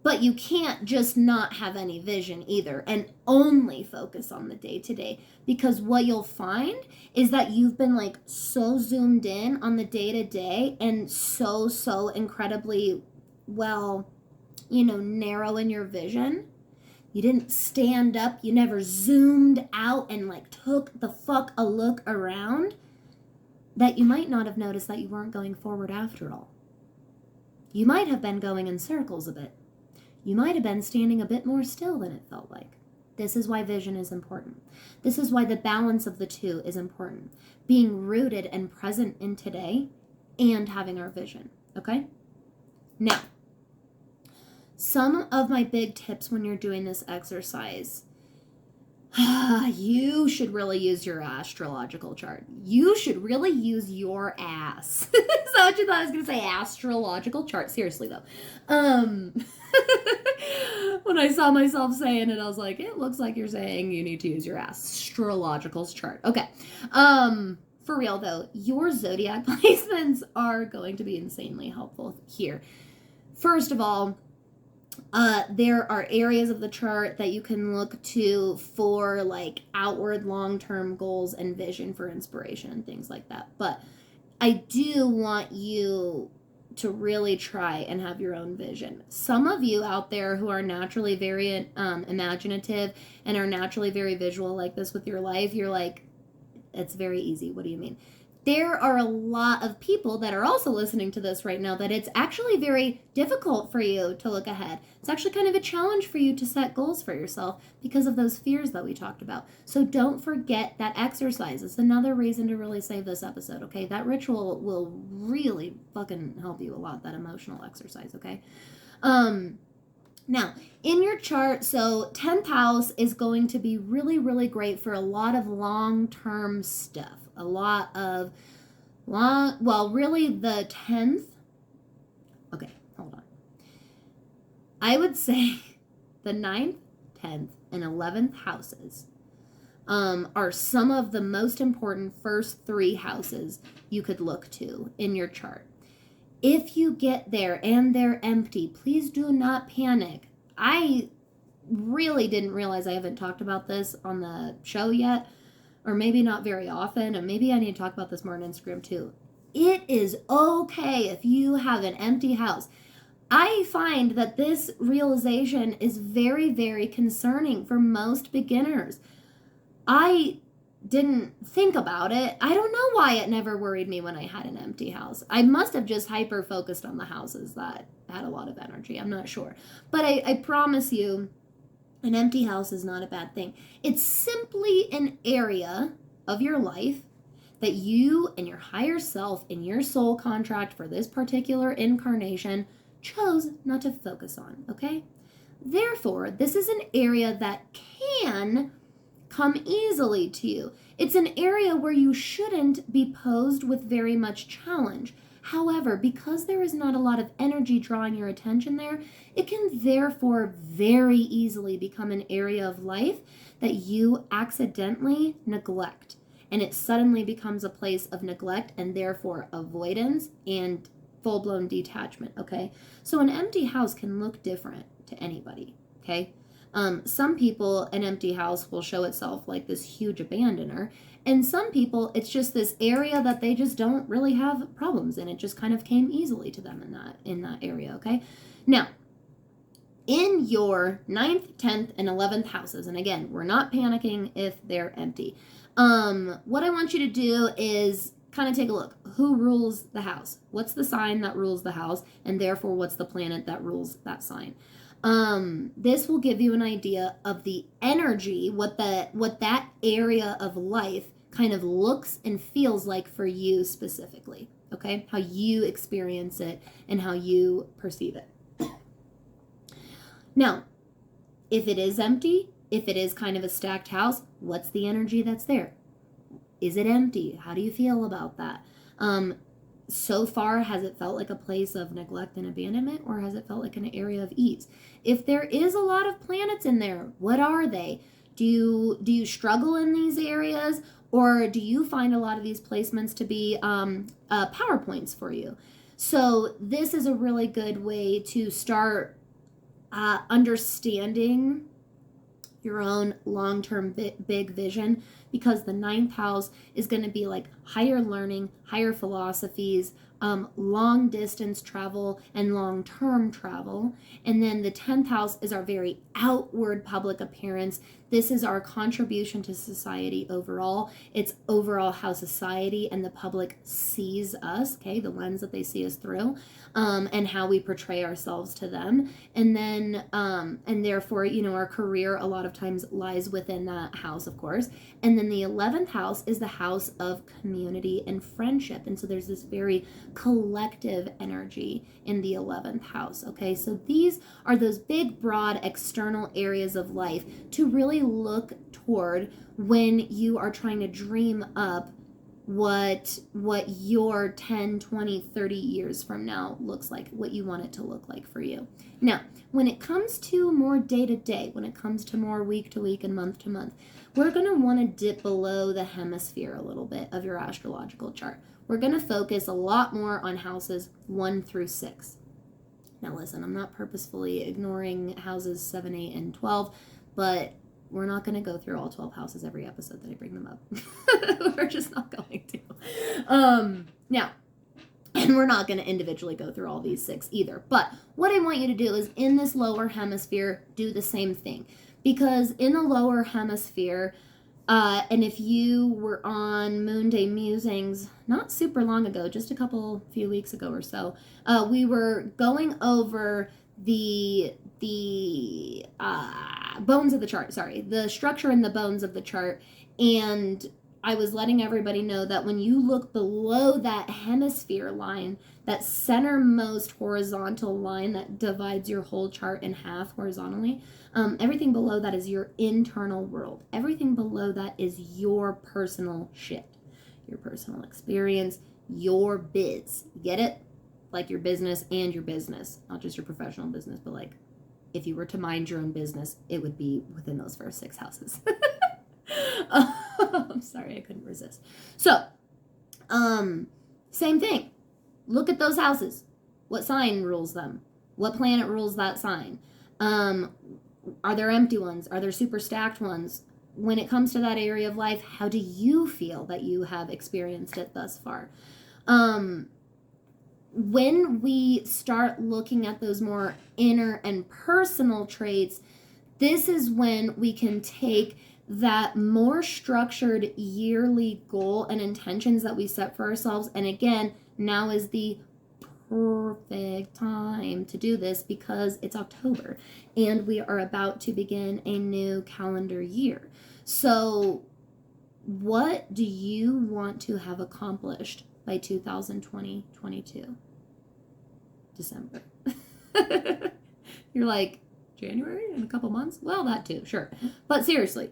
But you can't just not have any vision either and only focus on the day-to-day, because what you'll find is that you've been so zoomed in on the day-to-day and so incredibly narrow in your vision. You didn't stand up, you never zoomed out and took the fuck a look around, that you might not have noticed that you weren't going forward after all. You might have been going in circles a bit. You might have been standing a bit more still than it felt like. This is why vision is important. This is why the balance of the two is important. Being rooted and present in today and having our vision, okay? Now, some of my big tips when you're doing this exercise, you should really use your astrological chart. You should really use your ass. Is that what you thought I was going to say? Astrological chart. Seriously, though. When I saw myself saying it, I was like, it looks like you're saying you need to use your astrological chart. Okay. For real, though, your zodiac placements are going to be insanely helpful here. First of all, there are areas of the chart that you can look to for outward long-term goals and vision for inspiration and things like that. But I do want you to really try and have your own vision. Some of you out there who are naturally very imaginative and are naturally very visual like this with your life, you're like, it's very easy. What do you mean? There are a lot of people that are also listening to this right now that it's actually very difficult for you to look ahead. It's actually kind of a challenge for you to set goals for yourself because of those fears that we talked about. So don't forget that exercise. It's another reason to really save this episode, okay? That ritual will really fucking help you a lot, that emotional exercise, okay? Now, in your chart, so 10th house is going to be really, really great for a lot of long-term stuff. A lot of really the 10th. Okay, hold on. I would say the 9th, 10th, and 11th houses are some of the most important first 3 houses you could look to in your chart. If you get there and they're empty, please do not panic. I really didn't realize I haven't talked about this on the show yet, or maybe not very often, and maybe I need to talk about this more on Instagram too. It is okay if you have an empty house. I find that this realization is very, very concerning for most beginners. I didn't think about it. I don't know why it never worried me when I had an empty house. I must have just hyper focused on the houses that had a lot of energy. I'm not sure. But I promise you, an empty house is not a bad thing. It's simply an area of your life that you and your higher self in your soul contract for this particular incarnation chose not to focus on, okay? Therefore, this is an area that can come easily to you. It's an area where you shouldn't be posed with very much challenge. However, because there is not a lot of energy drawing your attention there, it can therefore very easily become an area of life that you accidentally neglect. And it suddenly becomes a place of neglect and therefore avoidance and full-blown detachment, okay? So an empty house can look different to anybody, okay? Some people, an empty house will show itself like this huge abandoner. And some people, it's just this area that they just don't really have problems in. It just kind of came easily to them in that area, okay? Now, in your 9th, 10th, and 11th houses, and again, we're not panicking if they're empty. What I want you to do is kind of take a look. Who rules the house? What's the sign that rules the house? And therefore, what's the planet that rules that sign? This will give you an idea of the energy, what that area of life kind of looks and feels like for you specifically, okay? How you experience it and how you perceive it. Now, if it is empty, if it is kind of a stacked house, what's the energy that's there? Is it empty? How do you feel about that? So far, has it felt like a place of neglect and abandonment, or has it felt like an area of ease? If there is a lot of planets in there, what are they? Do you struggle in these areas, or do you find a lot of these placements to be PowerPoints for you? So this is a really good way to start understanding your own long-term big vision, because the 9th house is going to be like higher learning, higher philosophies, long distance travel and long-term travel. And then the 10th house is our very outward public appearance. This is our contribution to society overall. It's overall how society and the public sees us, okay, the lens that they see us through, and how we portray ourselves to them. And then, and therefore, our career a lot of times lies within that house, of course. And then the 11th house is the house of community and friendship. And so there's this very collective energy in the 11th house, okay? So these are those big, broad, external areas of life to really look toward when you are trying to dream up what your 10, 20, 30 years from now looks like, what you want it to look like for you. Now, when it comes to more day to day, when it comes to more week to week and month to month, we're going to want to dip below the hemisphere a little bit of your astrological chart. We're going to focus a lot more on houses 1 through 6. Now listen, I'm not purposefully ignoring houses 7, 8, and 12, but we're not going to go through all 12 houses every episode that I bring them up. We're just not going to. Now, and we're not going to individually go through all these 6 either. But what I want you to do is in this lower hemisphere, do the same thing. Because in the lower hemisphere, and if you were on Moonday Musings not super long ago, just a few weeks ago or so, we were going over the bones of the chart, the structure and the bones of the chart, and I was letting everybody know that when you look below that hemisphere line, that centermost horizontal line that divides your whole chart in half horizontally, everything below that is your internal world. Everything below that is your personal shit, your personal experience, your biz. Get it? Like your business and your business, not just your professional business, but like if you were to mind your own business, it would be within those first 6 houses. I'm sorry, I couldn't resist. So, same thing. Look at those houses. What sign rules them? What planet rules that sign? Are there empty ones? Are there super stacked ones? When it comes to that area of life, how do you feel that you have experienced it thus far? When we start looking at those more inner and personal traits, this is when we can take that more structured yearly goal and intentions that we set for ourselves. And again, now is the perfect time to do this because it's October and we are about to begin a new calendar year. So what do you want to have accomplished by 2022? December. You're like, January in a couple months? Well, that too, sure. But seriously,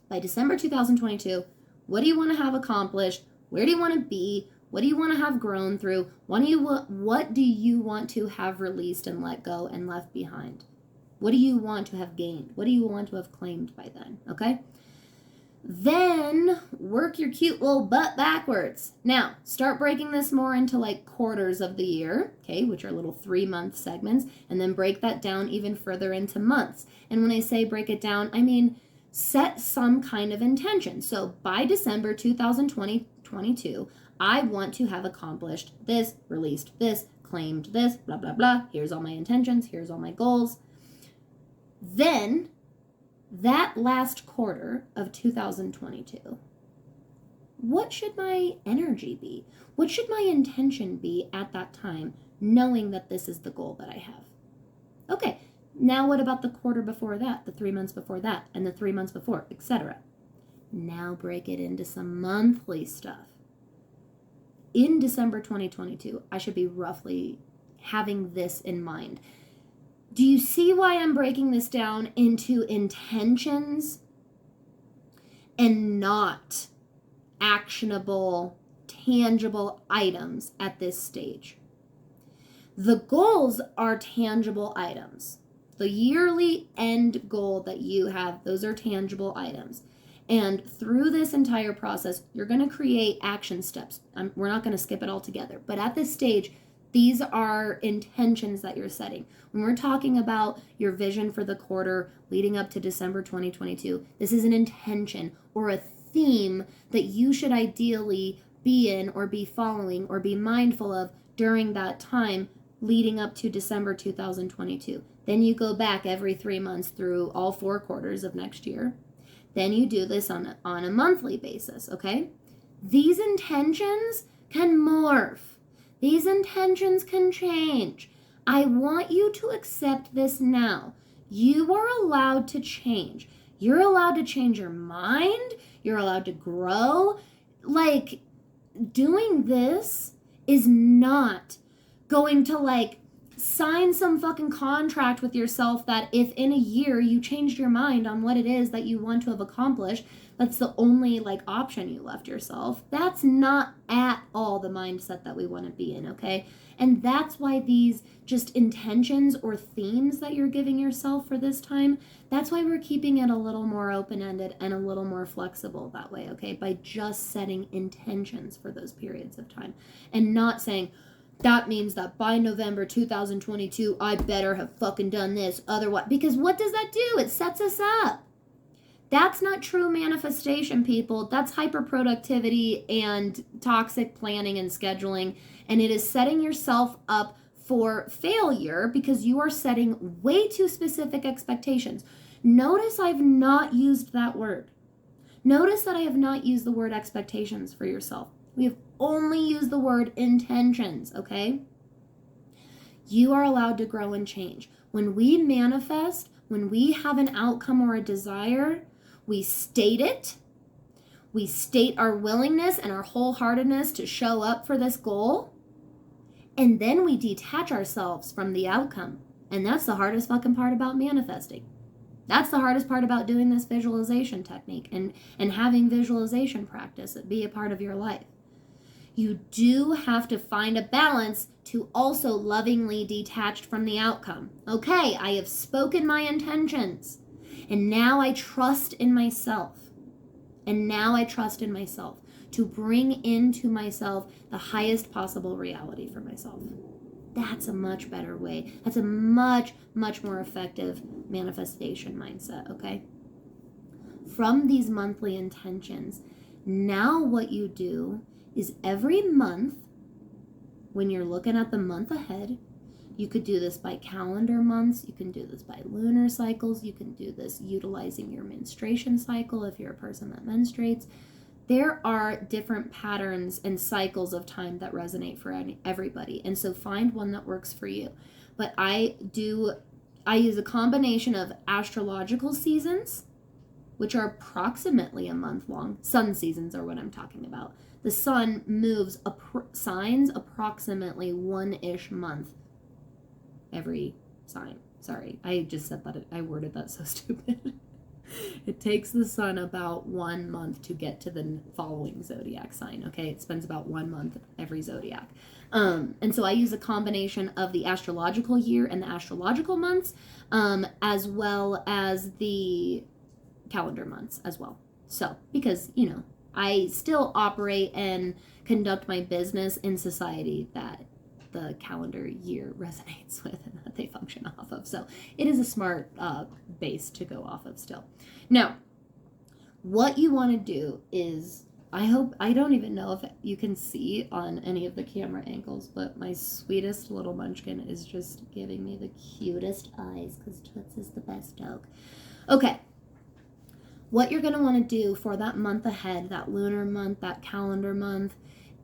by December 2022, what do you want to have accomplished? Where do you want to be? What do you want to have grown through? What do you want to have released and let go and left behind? What do you want to have gained? What do you want to have claimed by then? Okay? Then work your cute little butt backwards. Now, start breaking this more into like quarters of the year, okay, which are little 3-month segments, and then break that down even further into months. And when I say break it down, I mean set some kind of intention. So by December 2022, I want to have accomplished this, released this, claimed this, blah, blah, blah. Here's all my intentions. Here's all my goals. Then that last quarter of 2022, what should my energy be? What should my intention be at that time, knowing that this is the goal that I have? Okay, now what about the quarter before that, the 3 months before that, and the 3 months before, etc.? Now break it into some monthly stuff. In December 2022, I should be roughly having this in mind. Do you see why I'm breaking this down into intentions and not actionable, tangible items at this stage? The goals are tangible items. The yearly end goal that you have, those are tangible items. And through this entire process, you're going to create action steps. We're not going to skip it all together. But at this stage, these are intentions that you're setting. When we're talking about your vision for the quarter leading up to December 2022, this is an intention or a theme that you should ideally be in or be following or be mindful of during that time leading up to December 2022. Then you go back every 3 months through all 4 quarters of next year. Then you do this on a monthly basis, okay? These intentions can morph. These intentions can change. I want you to accept this now. You are allowed to change. You're allowed to change your mind. You're allowed to grow. Like, doing this is not going to, sign some fucking contract with yourself that if in a year you changed your mind on what it is that you want to have accomplished, that's the only option you left yourself. That's not at all the mindset that we want to be in, okay? And that's why these just intentions or themes that you're giving yourself for this time, that's why we're keeping it a little more open-ended and a little more flexible that way, okay? By just setting intentions for those periods of time and not saying, that means that by November 2022, I better have fucking done this. Otherwise, because what does that do? It sets us up. That's not true manifestation, people. That's hyperproductivity and toxic planning and scheduling. And it is setting yourself up for failure because you are setting way too specific expectations. Notice I've not used that word. Notice that I have not used the word expectations for yourself. We have only used the word intentions, okay? You are allowed to grow and change. When we manifest, when we have an outcome or a desire, we state it. We state our willingness and our wholeheartedness to show up for this goal. And then we detach ourselves from the outcome. And that's the hardest fucking part about manifesting. That's the hardest part about doing this visualization technique and having visualization practice be a part of your life. You do have to find a balance to also lovingly detached from the outcome. Okay, I have spoken my intentions, and now I trust in myself. And now I trust in myself to bring into myself the highest possible reality for myself. That's a much better way. That's a much, much more effective manifestation mindset, okay? From these monthly intentions, now what you do is every month, when you're looking at the month ahead, you could do this by calendar months, you can do this by lunar cycles, you can do this utilizing your menstruation cycle if you're a person that menstruates. There are different patterns and cycles of time that resonate for everybody, and so find one that works for you. But I use a combination of astrological seasons, which are approximately a month long. Sun seasons are what I'm talking about. The sun moves signs approximately one-ish month every sign. Sorry, I just said that. I worded that so stupid. It takes the sun about 1 month to get to the following zodiac sign, okay? It spends about 1 month every zodiac. And so I use a combination of the astrological year and the astrological months, as well as the calendar months as well. So, because, I still operate and conduct my business in society that the calendar year resonates with and that they function off of. So it is a smart base to go off of still. Now, what you want to do is, I don't even know if you can see on any of the camera angles, but my sweetest little munchkin is just giving me the cutest eyes because Toots is the best dog. Okay. What you're going to want to do for that month ahead, that lunar month, that calendar month,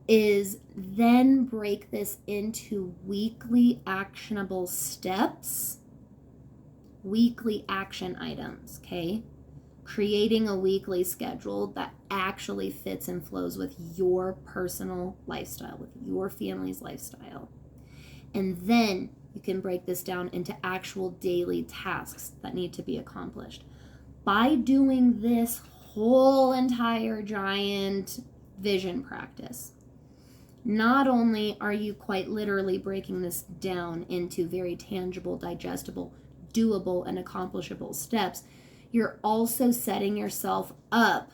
is then break this into weekly actionable steps, weekly action items, okay? Creating a weekly schedule that actually fits and flows with your personal lifestyle, with your family's lifestyle. And then you can break this down into actual daily tasks that need to be accomplished. By doing this whole entire giant vision practice, not only are you quite literally breaking this down into very tangible, digestible, doable, and accomplishable steps, you're also setting yourself up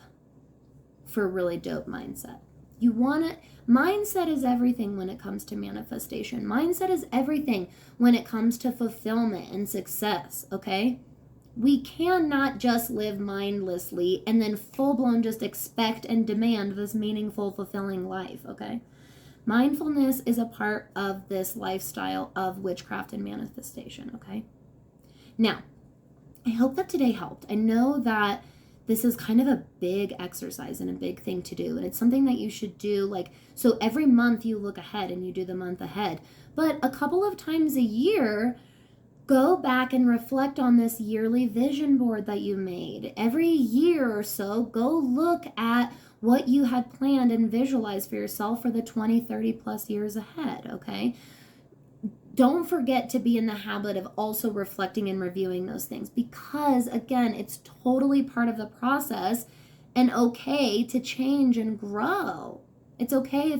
for a really dope mindset. Mindset is everything when it comes to manifestation. Mindset is everything when it comes to fulfillment and success, okay? We cannot just live mindlessly and then full-blown just expect and demand this meaningful, fulfilling life, okay? Mindfulness is a part of this lifestyle of witchcraft and manifestation, okay? Now, I hope that today helped. I know that this is kind of a big exercise and a big thing to do, and it's something that you should do, so every month you look ahead and you do the month ahead, but a couple of times a year, go back and reflect on this yearly vision board that you made. Every year or so, go look at what you had planned and visualized for yourself for the 20, 30 plus years ahead, okay? Don't forget to be in the habit of also reflecting and reviewing those things because, again, it's totally part of the process and okay to change and grow. It's okay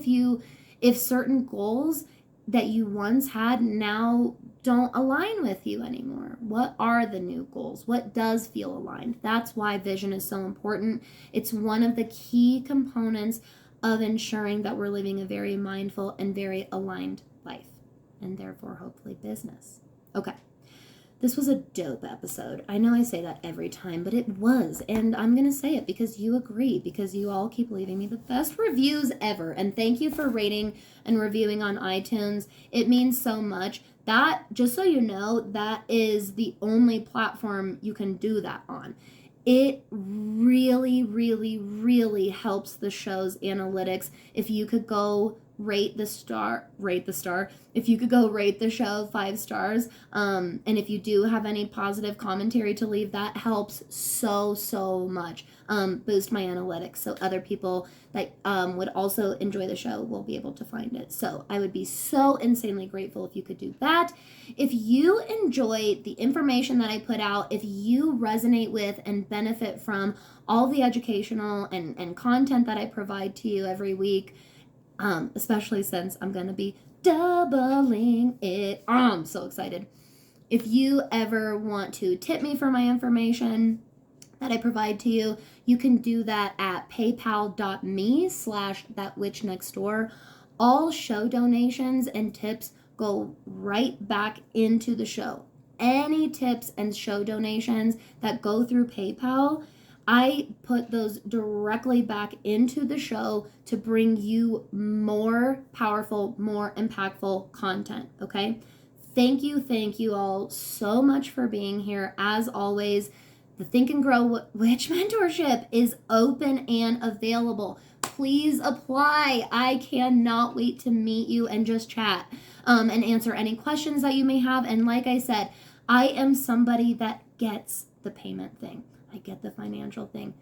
if certain goals that you once had now don't align with you anymore. What are the new goals? What does feel aligned? That's why vision is so important. It's one of the key components of ensuring that we're living a very mindful and very aligned life, and therefore hopefully business. Okay. This was a dope episode. I know I say that every time, but it was. And I'm going to say it because you agree, because you all keep leaving me the best reviews ever. And thank you for rating and reviewing on iTunes. It means so much. That, just so you know, that is the only platform you can do that on. It really, really, really helps the show's analytics. If you could go rate the show 5 stars, and if you do have any positive commentary to leave, that helps so much boost my analytics, so other people that would also enjoy the show will be able to find it. So I would be so insanely grateful if you could do that. If you enjoy the information that I put out, if you resonate with and benefit from all the educational and content that I provide to you every week, especially since I'm going to be doubling it. Oh, I'm so excited. If you ever want to tip me for my information that I provide to you, you can do that at paypal.me/thatwitchnextdoor. All show donations and tips go right back into the show. Any tips and show donations that go through PayPal, I put those directly back into the show to bring you more powerful, more impactful content, okay? Thank you all so much for being here. As always, the Think and Grow Witch Mentorship is open and available. Please apply. I cannot wait to meet you and just chat and answer any questions that you may have. And like I said, I am somebody that gets the payment thing. I get the financial thing.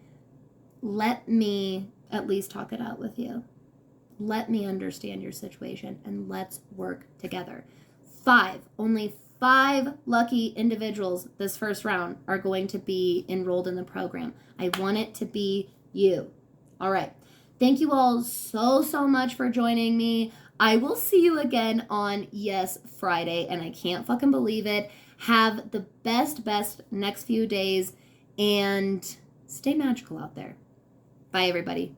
Let me at least talk it out with you. Let me understand your situation and let's work together. Only 5 lucky individuals this first round are going to be enrolled in the program. I want it to be you. All right. Thank you all so much for joining me. I will see you again on Friday, and I can't fucking believe it. Have the best next few days, and stay magical out there. Bye, everybody.